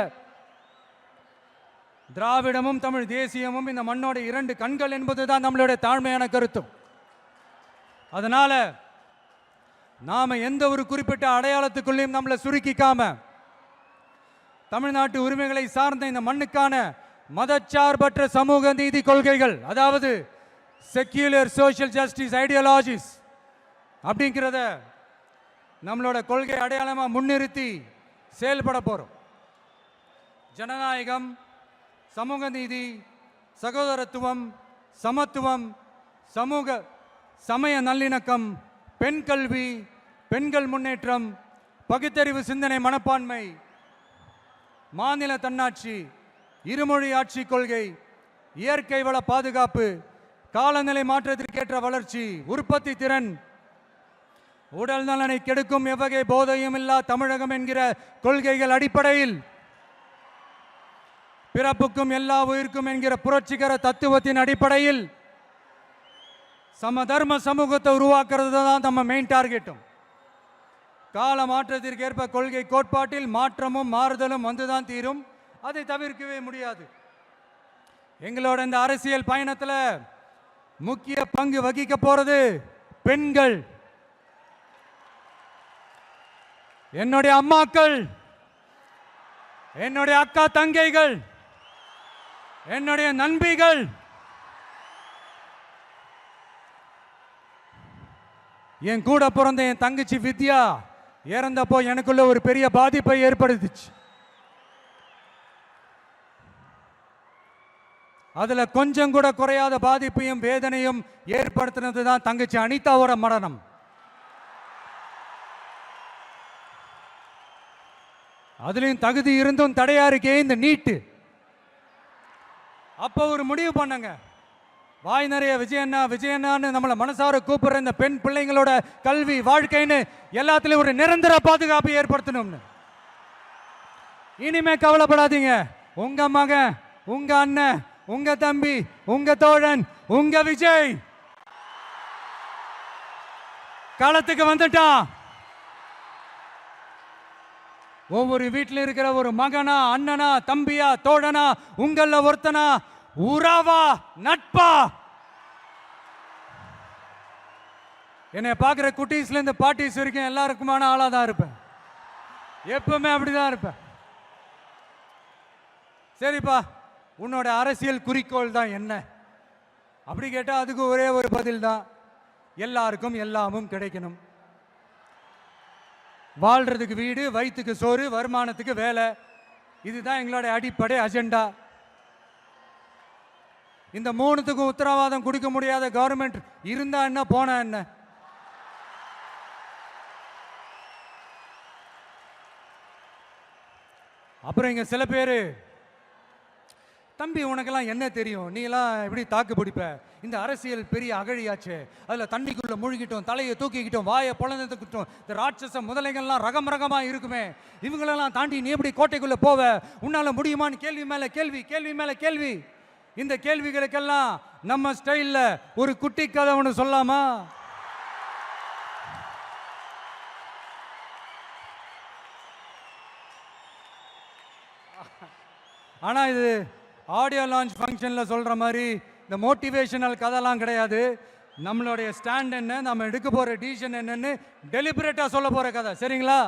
திராவிடமும் தமிழ் தேசியமும் இந்த மண்ணோட இரண்டு கண்கள் என்பதுதான் நம்மளுடைய தாழ்மையான கருத்தும். அதனால நாம எந்த ஒரு குறிப்பிட்ட அடையாளத்துக்குள்ளேயும் நம்மளை சுருக்கிக்காம தமிழ்நாட்டு உரிமைகளை சார்ந்த இந்த மண்ணுக்கான மதச்சார்பற்ற சமூக நீதி கொள்கைகள், அதாவது செக்யூலர் சோஷியல் ஜஸ்டிஸ் ஐடியாலஜிஸ் அப்படிங்கிறத நம்மளோட கொள்கை அடையாளமா முன்னிறுத்தி செயல்பட போறோம். ஜனநாயகம், சமூக நீதி, சகோதரத்துவம், சமத்துவம், சமய நல்லிணக்கம், பெண் கல்வி, பெண்கள் முன்னேற்றம், பகுத்தறிவு சிந்தனை மனப்பான்மை, மாநில தன்னாட்சி, இருமொழி ஆட்சி கொள்கை, இயற்கை வள பாதுகாப்பு, காலநிலை மாற்றத்திற்கேற்ற வளர்ச்சி, உற்பத்தி திறன், உடல் நலனை கெடுக்கும் எவ்வகை போதையும் இல்லா தமிழகம் என்கிற கொள்கைகள் அடிப்படையில் பிறப்புக்கும் எல்லா உயிர்க்கும் என்கிற புரட்சிகர தத்துவத்தின் அடிப்படையில் சமதர்ம சமூகத்தை உருவாக்குறது தான் நம்ம மெயின் டார்கெட்டும். கால மாற்றத்திற்கேற்ப கொள்கை கோட்பாட்டில் மாற்றமும் மாறுதலும் வந்துதான் தீரும். அதை தவிர்க்கவே முடியாது. எங்களோட இந்த அரசியல் பயணத்தில் முக்கிய பங்கு வகிக்க போறது பெண்கள், என்னுடைய அம்மாக்கள், என்னுடைய அக்கா தங்கைகள், என்னுடைய நண்பிகள், என் கூட பிறந்த என் தங்கச்சி வித்யா இறந்தப்போ எனக்குள்ள ஒரு பெரிய பாதிப்பை ஏற்படுத்துச்சு. அதுல கொஞ்சம் கூட குறையாத பாதிப்பையும் வேதனையும் ஏற்படுத்தினது தான் தங்கச்சி அனிதாவோட மரணம். அதுலயும் தகுதி இருந்தும் தடையா இருக்கே இந்த நீட்டு. அப்ப ஒரு முடிவு பண்ணங்க, வாய் நிறைய விஜயண்ணா விஜயண்ணான்னு நம்மளை மனசார கூப்பிடுற இந்த பெண் பிள்ளைங்களோட கல்வி வாழ்க்கைன்னு எல்லாத்துலயும் ஒரு நிரந்தர பாதுகாப்பு ஏற்படுத்தணும்னு. இனிமே கவலைப்படாதீங்க, உங்க மகன், உங்க அண்ணன், உங்க தம்பி, உங்க தோழன், உங்க விஜய் களத்துக்கு வந்துட்டான். ஒவ்வொரு வீட்டில் இருக்கிற ஒரு மகனா, அண்ணனா, தம்பியா, தோழனா, உங்கள ஒருத்தனா, உறவா, நட்பா, என்னை பார்க்குற குட்டீஸ்ல இருந்து பாட்டிஸ் வரைக்கும் எல்லாருக்குமான ஆளா தான் இருப்பேன். எப்பவுமே அப்படிதான் இருப்பேன். சரிப்பா, உன்னோட அரசியல் குறிக்கோள் தான் என்ன அப்படி கேட்டா அதுக்கு ஒரே ஒரு பதில் தான், எல்லாருக்கும் எல்லாமும் கிடைக்கணும். வாழ்றதுக்கு வீடு, வயிற்றுக்கு சோறு, வருமானத்துக்கு வேலை, இதுதான் எங்களோட அடிப்படை அஜெண்டா. இந்த மூணுத்துக்கும் உத்தரவாதம் கொடுக்க முடியாத கவர்மெண்ட் இருந்தா என்ன, போனா என்ன? அப்புறம் இங்க சில பேரு, தம்பி உனக்கெல்லாம் என்ன தெரியும், நீ எல்லாம் எப்படி தாக்கு பிடிப்ப, இந்த அரசியல் பெரிய அகழியாச்சு, அதுல தண்ணிக்குள்ள மூழ்கிட்டோம், தலையை தூக்கிக்கிட்டோம், வாயை பொழந்துக்கிட்டோம், இந்த ராட்சச முதலைகள்லாம் ரகம் ரகமா இருக்குமே, இவங்களெல்லாம் தாண்டி நீ எப்படி கோட்டைக்குள்ள போவ, உன்னால முடியுமான்னு கேள்வி மேல கேள்வி, கேள்வி மேல கேள்வி. இந்த கேள்விகளுக்கெல்லாம் நம்ம ஸ்டைல்ல ஒரு குட்டி கதை ஒன்று சொல்லாமா? ஆனா இது ஆடியோ லான்ச் ஃபங்க்ஷன்ல சொல்ற மாதிரி இந்த மோட்டிவேஷனல் கதைலாம் கிடையாது. நம்மளுடைய ஸ்டாண்ட் என்ன, நம்ம எடுக்க போற டிசிஷன் என்னன்னு டெலிபரேட்டா சொல்ல போற கதை. சரிங்களா?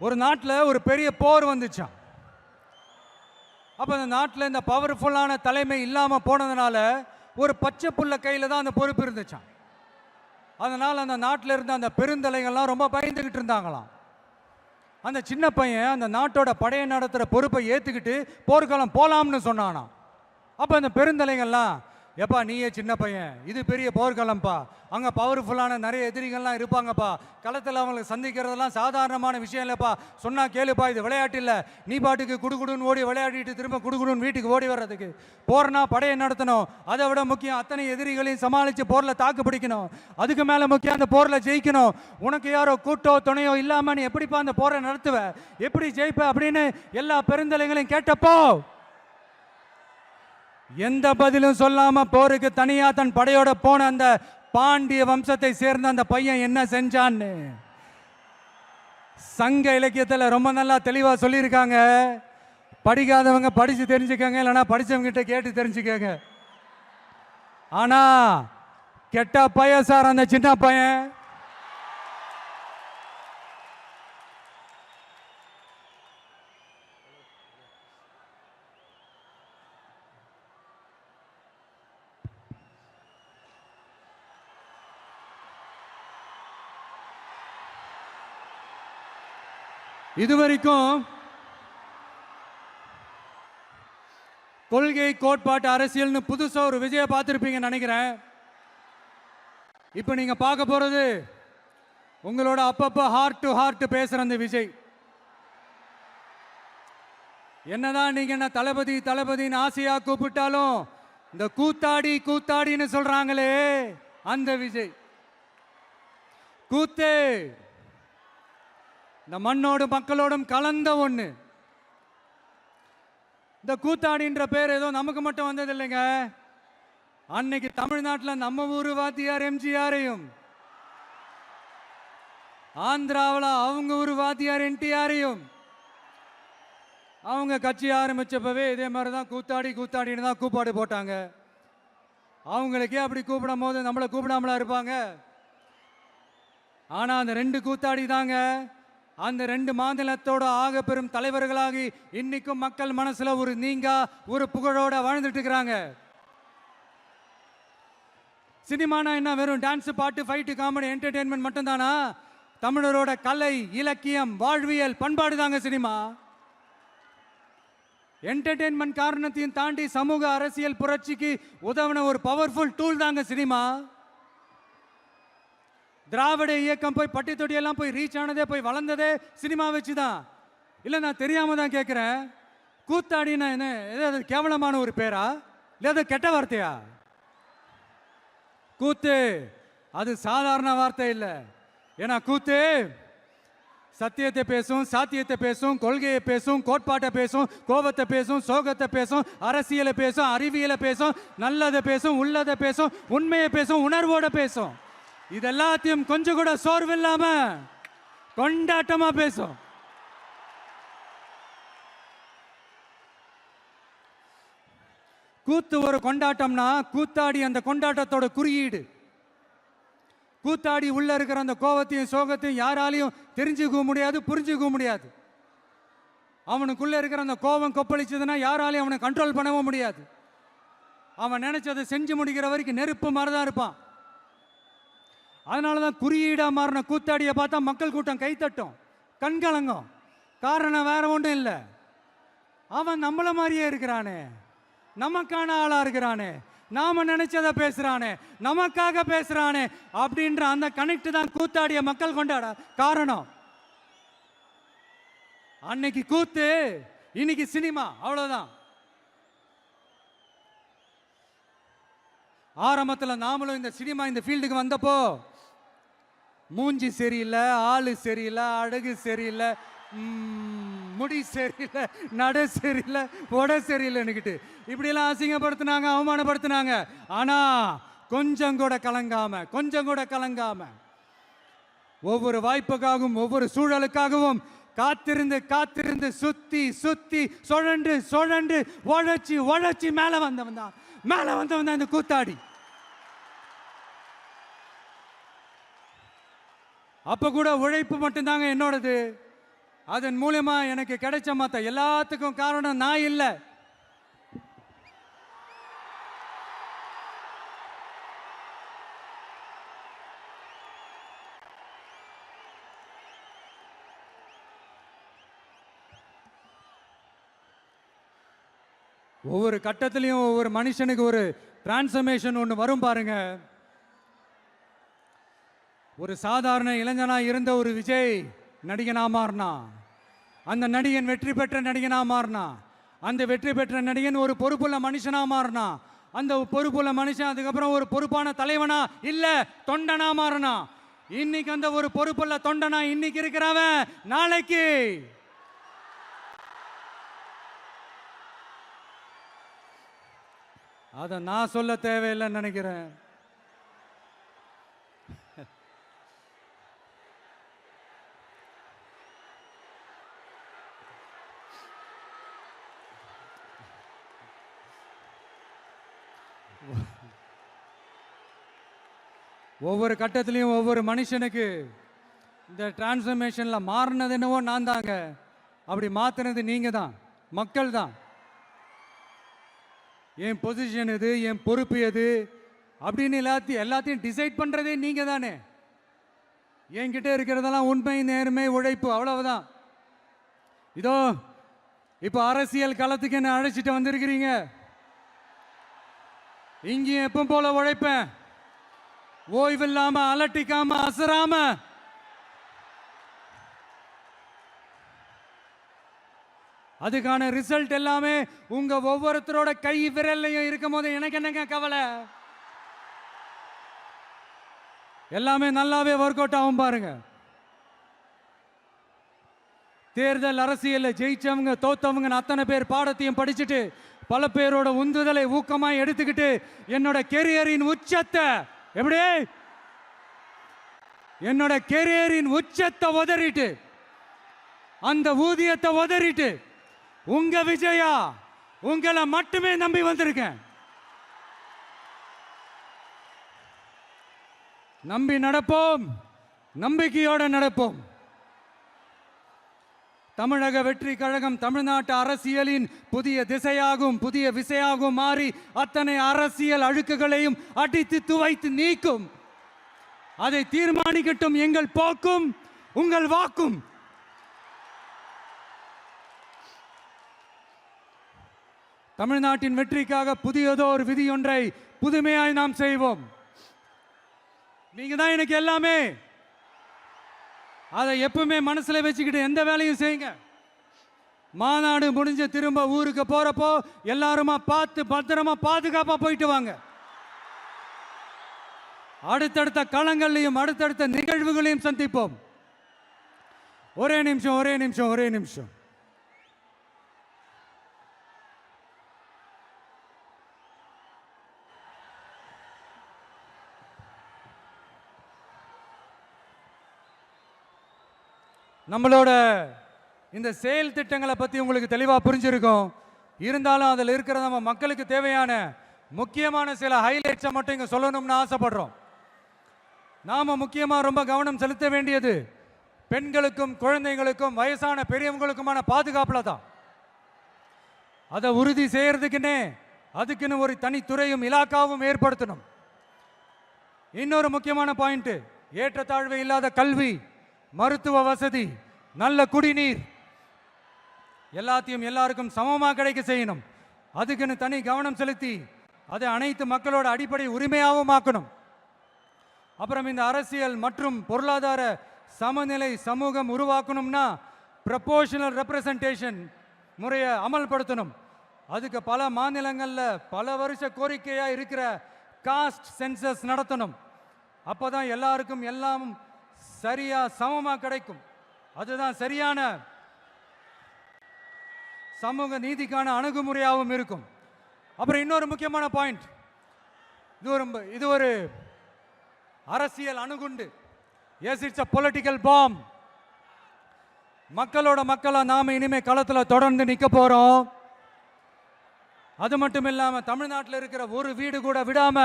ஒரு நாட்டில் ஒரு பெரிய போர் வந்துச்சான். அப்போ அந்த நாட்டில் இந்த பவர்ஃபுல்லான தலைமை இல்லாமல் போனதுனால ஒரு பச்சை புள்ள கையில் தான் அந்த பொறுப்பு இருந்துச்சான். அதனால் அந்த நாட்டில் இருந்த அந்த பெருந்தலைகள்லாம் ரொம்ப பயந்துக்கிட்டு இருந்தாங்களாம். அந்த சின்ன பையன் அந்த நாட்டோட படையை நடத்துகிற பொறுப்பை ஏற்றுக்கிட்டு போர்க்களம் போகலாம்னு சொன்னானாம். அப்போ அந்த பெருந்தலைகள்லாம், எப்பா நீயே சின்ன பையன், இது பெரிய போர்க்களம்ப்பா, அங்கே பவர்ஃபுல்லான நிறைய எதிரிகள்லாம் இருப்பாங்கப்பா, களத்தில் அவங்களுக்கு சந்திக்கிறதெல்லாம் சாதாரணமான விஷயம் இல்லைப்பா, சொன்னால் கேளுப்பா, இது விளையாட்டு இல்லை, நீ பாட்டுக்கு குடுகுடுன்னு ஓடி விளையாடிட்டு திரும்ப குடுகுடுன்னு வீட்டுக்கு ஓடி வர்றதுக்கு, போர்னா படையை நடத்தணும், அதை விட முக்கியம் அத்தனை எதிரிகளையும் சமாளித்து போரில் தாக்கு பிடிக்கணும், அதுக்கு மேலே முக்கியம் அந்த போரில் ஜெயிக்கணும், உனக்கு யாரோ கூட்டோ துணையோ இல்லாமல் நீ எப்படிப்பா அந்த போரை நடத்துவ, எப்படி ஜெயிப்ப அப்படின்னு எல்லா பெருந்தலைகளையும் கேட்டப்போ எந்த பதிலும் சொல்லாம போருக்கு தனியா தன் படையோட போன அந்த பாண்டிய வம்சத்தை சேர்ந்த அந்த பையன் என்ன செஞ்சான்னு சங்க இலக்கியத்தில் ரொம்ப நல்லா தெளிவா சொல்லியிருக்காங்க. படிக்காதவங்க படிச்சு தெரிஞ்சுக்கங்க, இல்லைன்னா படிச்சவங்க கிட்ட கேட்டு தெரிஞ்சுக்கங்க. ஆனா கெட்ட பையன் சார் அந்த சின்ன பையன். இதுவரைக்கும் கொள்கை கோட்பாட்டு அரசியல்னு புதுசா ஒரு விஜய பார்த்திருப்பீங்க நினைக்கிறேன். இப்போ நீங்க பார்க்க போறது உங்களோட அப்பப்போ ஹார்ட் டு ஹார்ட் பேசுற அந்த விஜய். என்னதான் நீங்க என்ன தளபதி தளபதின்னு ஆசையா கூப்பிட்டாலும் இந்த கூத்தாடி கூத்தாடின்னு சொல்றாங்களே அந்த விஜய். கூத்தே இந்த மண்ணோடும் மக்களோடும் கலந்த ஒண்ணு. இந்த கூத்தாடின்ற பேர் ஏதோ நமக்கு மட்டும் வந்தது இல்லைங்க. அன்னைக்கு தமிழ்நாட்டில் நம்ம ஊரு வாத்தியார் எம்ஜிஆரையும், ஆந்திராவில் அவங்க ஊரு வாத்தியார் என்டிஆரையும், அவங்க கட்சி ஆரம்பிச்சப்பவே இதே மாதிரி தான் கூத்தாடி கூத்தாடின்னு தான் கூப்பாடு போட்டாங்க. அவங்களுக்கே அப்படி கூப்பிடும் போது நம்மளை கூப்பிடாமலா இருப்பாங்க? ஆனால் அந்த ரெண்டு கூத்தாடி தாங்க அந்த ரெண்டு மாநிலத்தோட ஆக பெரும் தலைவர்களாகி இன்னைக்கும் மக்கள் மனசுல ஒரு நீங்கா ஒரு புகழோட வாழ்ந்துட்டு இருக்கிறாங்க. சினிமானா என்ன வெறும் டான்ஸ் பாட்டு ஃபைட்டு காமெடி என்டர்டெயின்மெண்ட் மட்டும்தானா? தமிழரோட கலை இலக்கியம் வாழ்வியல் பண்பாடு தாங்க சினிமா. என்டர்டெயின்மெண்ட் காரணத்தையும் தாண்டி சமூக அரசியல் புரட்சிக்கு உதவின ஒரு பவர்ஃபுல் டூல் தாங்க சினிமா. திராவிட இயக்கம் போய் பட்டி தொட்டியெல்லாம் போய் ரீச் ஆனதே போய் வளர்ந்ததே சினிமா வச்சு தான். இல்லை நான் தெரியாம தான் கேட்குறேன், கூத்தாடினா என்ன ஏதாவது கேவலமான ஒரு பேரா இல்லை அது கெட்ட வார்த்தையா? கூத்து அது சாதாரண வார்த்தை இல்லை. ஏன்னா கூத்து சத்தியத்தை பேசும், சாத்தியத்தை பேசும், கொள்கையை பேசும், கோட்பாட்டை பேசும், கோபத்தை பேசும், சோகத்தை பேசும், அரசியலை பேசும், அறிவியலை பேசும், நல்லதை பேசும், உள்ளதை பேசும், உண்மையை பேசும், உணர்வோட பேசும். இதெல்லாத்தையும் கொஞ்சம் கூட சோர்வு இல்லாம கொண்டாட்டமா பேசும். கூத்து ஒரு கொண்டாட்டம்னா கூத்தாடி அந்த கொண்டாட்டத்தோட குறியீடு. கூத்தாடி உள்ள இருக்கிற அந்த கோபத்தையும் சோகத்தையும் யாராலையும் தெரிஞ்சுக்க முடியாது, புரிஞ்சுக்க முடியாது. அவனுக்குள்ள இருக்கிற அந்த கோபம் கொப்பளிச்சதுன்னா யாராலையும் அவனை கண்ட்ரோல் பண்ணவும் முடியாது. அவன் நினைச்சதை செஞ்சு முடிக்கிற வரைக்கும் நெருப்பு மாதிரிதான் இருப்பான். அதனால தான் குறியீடா மாறின கூத்தாடியை பார்த்தா மக்கள் கூட்டம் கைத்தட்டும், கண்கலங்கும். காரணம் வேற ஒன்றும் இல்லை, அவன் நம்மள மாதிரியே இருக்கிறானே, நமக்கான ஆளா இருக்கிறானே, நாம நினைச்சதை பேசுறானே, நமக்காக பேசுறானே அப்படின்ற அந்த கனெக்ட் தான் கூத்தாடிய மக்கள் கொண்டாட காரணம். அன்னைக்கு கூத்து, இன்னைக்கு சினிமா, அவ்வளவுதான். ஆரம்பத்தில் நாமளும் இந்த சினிமா இந்த ஃபீல்டுக்கு வந்தப்போ மூஞ்சி சரியில்லை, ஆளு சரியில்லை, அழகு சரியில்லை, முடி சரியில்லை, நட சரியில்லை, உட சரியில்லைன்னுக்கிட்டு இப்படியெல்லாம் அசிங்கப்படுத்தினாங்க, அவமானப்படுத்தினாங்க. ஆனா கொஞ்சம் கூட கலங்காம ஒவ்வொரு வாய்ப்புக்காகவும் ஒவ்வொரு சூழலுக்காகவும் காத்திருந்து சுத்தி சுழன்று உழைச்சி மேல வந்தவன் தான் இந்த கூத்தாடி. அப்ப கூட உழைப்பு மட்டும்தாங்க என்னோடது. அதன் மூலமா எனக்கு கிடைச்ச மத்த எல்லாத்துக்கும் காரணம் நான் இல்லை. ஒவ்வொரு கட்டத்திலையும் ஒவ்வொரு மனுஷனுக்கு ஒரு டிரான்ஸ்ஃபர்மேஷன் ஒன்று வரும் பாருங்க. ஒரு சாதாரண இளைஞனா இருந்த ஒரு விஜய் நடிகனா மாறினா, அந்த நடிகன் வெற்றி பெற்ற நடிகனா மாறினா, அந்த வெற்றி பெற்ற நடிகன் ஒரு பொறுப்புள்ள மனுஷனா மாறினா, அந்த பொறுப்புள்ள மனுஷன் அதுக்கப்புறம் ஒரு பொறுப்பான தலைவனா இல்ல தொண்டனா மாறினா. இன்னைக்கு அந்த ஒரு பொறுப்புள்ள தொண்டனா இன்னைக்கு இருக்கிறவன் நாளைக்கு அதை நான் சொல்ல தேவையில்லைன்னு நினைக்கிறேன். ஒவ்வொரு கட்டத்திலையும் ஒவ்வொரு மனுஷனுக்கு இந்த டிரான்ஸ்ஃபர்மேஷனில் மாறினது என்னவோ நான் தாங்க. அப்படி மாற்றினது நீங்கள் தான், மக்கள் தான். என் பொசிஷன் எது, என் பொறுப்பு எது அப்படின்னு எல்லாத்தையும் டிசைட் பண்ணுறதே நீங்கள் தானே. என்கிட்ட இருக்கிறதெல்லாம் உண்மை, நேர்மை, உழைப்பு, அவ்வளவுதான். இதோ இப்போ அரசியல் களத்துக்கு என்ன அழைச்சிட்டு வந்திருக்கிறீங்க. இங்கேயும் எப்பவும் போல உழைப்பேன். ஓய்வில்லாம அலட்டிக்காம அசராம அதுக்கான ரிசல்ட் எல்லாமே உங்க ஒவ்வொருத்தரோட கை விரல்லையும் இருக்கும் போது எனக்கு என்னங்க கவலை? எல்லாமே நல்லாவே ஒர்க் அவுட் ஆகும் பாருங்க. தேர்தல் அரசியல்ல ஜெயிச்சவங்க தோத்தவங்க அத்தனை பேர் பாடத்தையும் படிச்சுட்டு பல பேரோட உந்துதலை ஊக்கமாய் எடுத்துக்கிட்டு என்னோட கெரியரின் உச்சத்தை எப்படி என்னோட கெரியரின் உச்சத்தை உதறிட்டு அந்த ஊதியத்தை உதறிட்டு உங்க விஜயா உங்களை மட்டுமே நம்பி வந்திருக்கேன். நம்பி நடப்போம், நம்பிக்கையோட நடப்போம். தமிழக வெற்றி கழகம் தமிழ்நாட்டு அரசியலின் புதிய திசையாகும், புதிய விசையாகும் மாறி அத்தனை அரசியல் அழுக்குகளையும் அடித்து துவைத்து நீக்கும். அதை தீர்மானிக்கட்டும் எங்கள் போக்கும் உங்கள் வாக்கும். தமிழ்நாட்டின் வெற்றிக்காக புதியதோர் விதி ஒன்றை புதுமையாய் நாம் செய்வோம். நீங்க தான் எனக்கு எல்லாமே. அதை எப்பவுமே மனசுல வச்சுக்கிட்டு எந்த வேலையும் செய்யுங்க. மாநாடு முடிஞ்சு திரும்ப ஊருக்கு போறப்போ எல்லாருமா பார்த்து பத்திரமா பாதுகாப்பா போயிட்டு வாங்க. அடுத்தடுத்த களங்களையும் அடுத்தடுத்த நிகழ்வுகளையும் சந்திப்போம். ஒரே நிமிஷம். நம்மளோட இந்த செயல் திட்டங்களை பற்றி உங்களுக்கு தெளிவாக புரிஞ்சிருக்கும். இருந்தாலும் அதில் இருக்கிற நம்ம மக்களுக்கு தேவையான முக்கியமான சில ஹைலைட்ஸை மட்டும் இங்கே சொல்லணும்னு ஆசைப்படுறோம். நாம் முக்கியமாக ரொம்ப கவனம் செலுத்த வேண்டியது பெண்களுக்கும் குழந்தைகளுக்கும் வயசான பெரியவங்களுக்குமான பாதுகாப்பில் தான். அதை உறுதி செய்யறதுக்குன்னே அதுக்குன்னு ஒரு தனித்துறையும் இலாக்காவும் ஏற்படுத்தணும். இன்னொரு முக்கியமான பாயிண்ட், ஏற்றத்தாழ்வு இல்லாத கல்வி, மருத்துவ வசதி, நல்ல குடிநீர் எல்லாத்தையும் எல்லாருக்கும் சமமாக கிடைக்க செய்யணும். அதுக்குன்னு தனி கவனம் செலுத்தி அதை அனைத்து மக்களோட அடிப்படை உரிமையாகவும் ஆக்கணும். அப்புறம் இந்த அரசியல் மற்றும் பொருளாதார சமநிலை சமூகம் உருவாக்கணும்னா ப்ரொபோர்ஷனல் ரெப்ரசன்டேஷன் முறையை அமல்படுத்தணும். அதுக்கு பல மாநிலங்களில் பல வருஷ கோரிக்கையாக இருக்கிற காஸ்ட் சென்சஸ் நடத்தணும். அப்போதான் எல்லாருக்கும் எல்லாம் சரியா சமமா கிடைக்கும். அதுதான் சரியான சமூக நீதிக்கான அணுகுமுறையாகவும் இருக்கும். அப்புறம் இன்னொரு முக்கியமான பாயிண்ட், இது ஒரு அரசியல் அணுகுண்டு. Yes, it's a political bomb. மக்களோட மக்களா நாம இனிமே களத்தில் தொடர்ந்து நிற்க போறோம். அது மட்டும் இல்லாம தமிழ்நாட்டில் இருக்கிற ஒரு வீடு கூட விடாம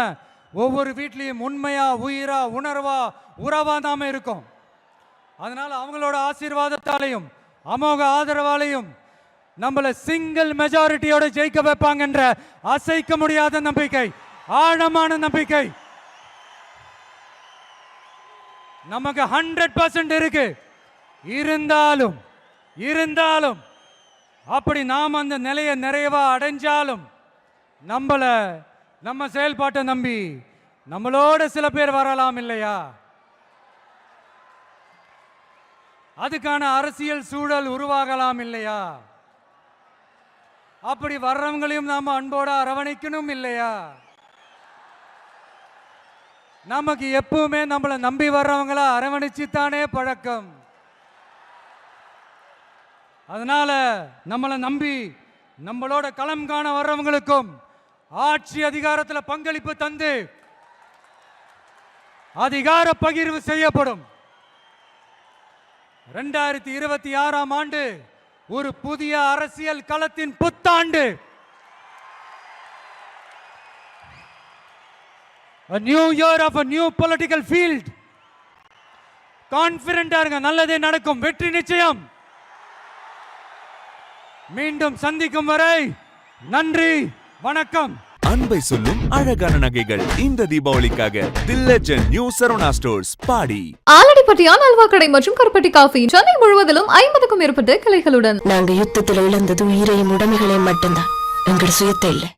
ஒவ்வொரு வீட்லையும் உண்மையா உயிரா உணர்வா உறவா நாம இருக்கும். அதனால அவங்களோட ஆசீர்வாதத்தாலையும் அமோக ஆதரவாலையும் நம்மள சிங்கிள் மெஜாரிட்டியோட ஜெயிக்க வைப்பாங்கன்ற அசைக்க முடியாத நம்பிக்கை, ஆழமான நம்பிக்கை நமக்கு 100% இருக்கு. இருந்தாலும் அப்படி நாம் அந்த நிலையை நிறைவா அடைஞ்சாலும் நம்ம செயல்பாட்டை நம்பி நம்மளோட சில பேர் வரலாம் இல்லையா? அதுக்கான அரசியல் சூழல் உருவாகலாம் இல்லையா? அப்படி வர்றவங்களையும் நாம அன்போட அரவணைக்கணும் இல்லையா? நமக்கு எப்பவுமே நம்மளை நம்பி வர்றவங்கள அரவணைச்சுத்தானே பழக்கம். அதனால நம்மளை நம்பி நம்மளோட களம் காண வர்றவங்களுக்கும் ஆட்சி அதிகாரத்தில் பங்களிப்பு தந்து அதிகார பகிர்வு செய்யப்படும். 2026ஆம் ஆண்டு ஒரு புதிய அரசியல் களத்தின் புத்தாண்டு. A new year of a new political field. கான்ஃபிடென்ட்டா இருங்க, நல்லதே நடக்கும், வெற்றி நிச்சயம். மீண்டும் சந்திக்கும் வரை நன்றி, வணக்கம். அன்பை சொல்லும் அழகான நகைகள் இந்த தீபாவளிக்காக தி லெஜெண்ட் நியூ சரவணா ஸ்டோர்ஸ் பாடி. ஆலடிப்பட்டியான் அல்வா கடை மற்றும் கருப்பட்டி காஃபி சென்னை முழுவதிலும் 50க்கும் மேற்பட்ட கிளைகளுடன். நாங்க யுத்தத்துல இழந்தது உயிரையும் உடைமைகளையும் மட்டும்தான், எங்களோட சுயத்தை இல்லை.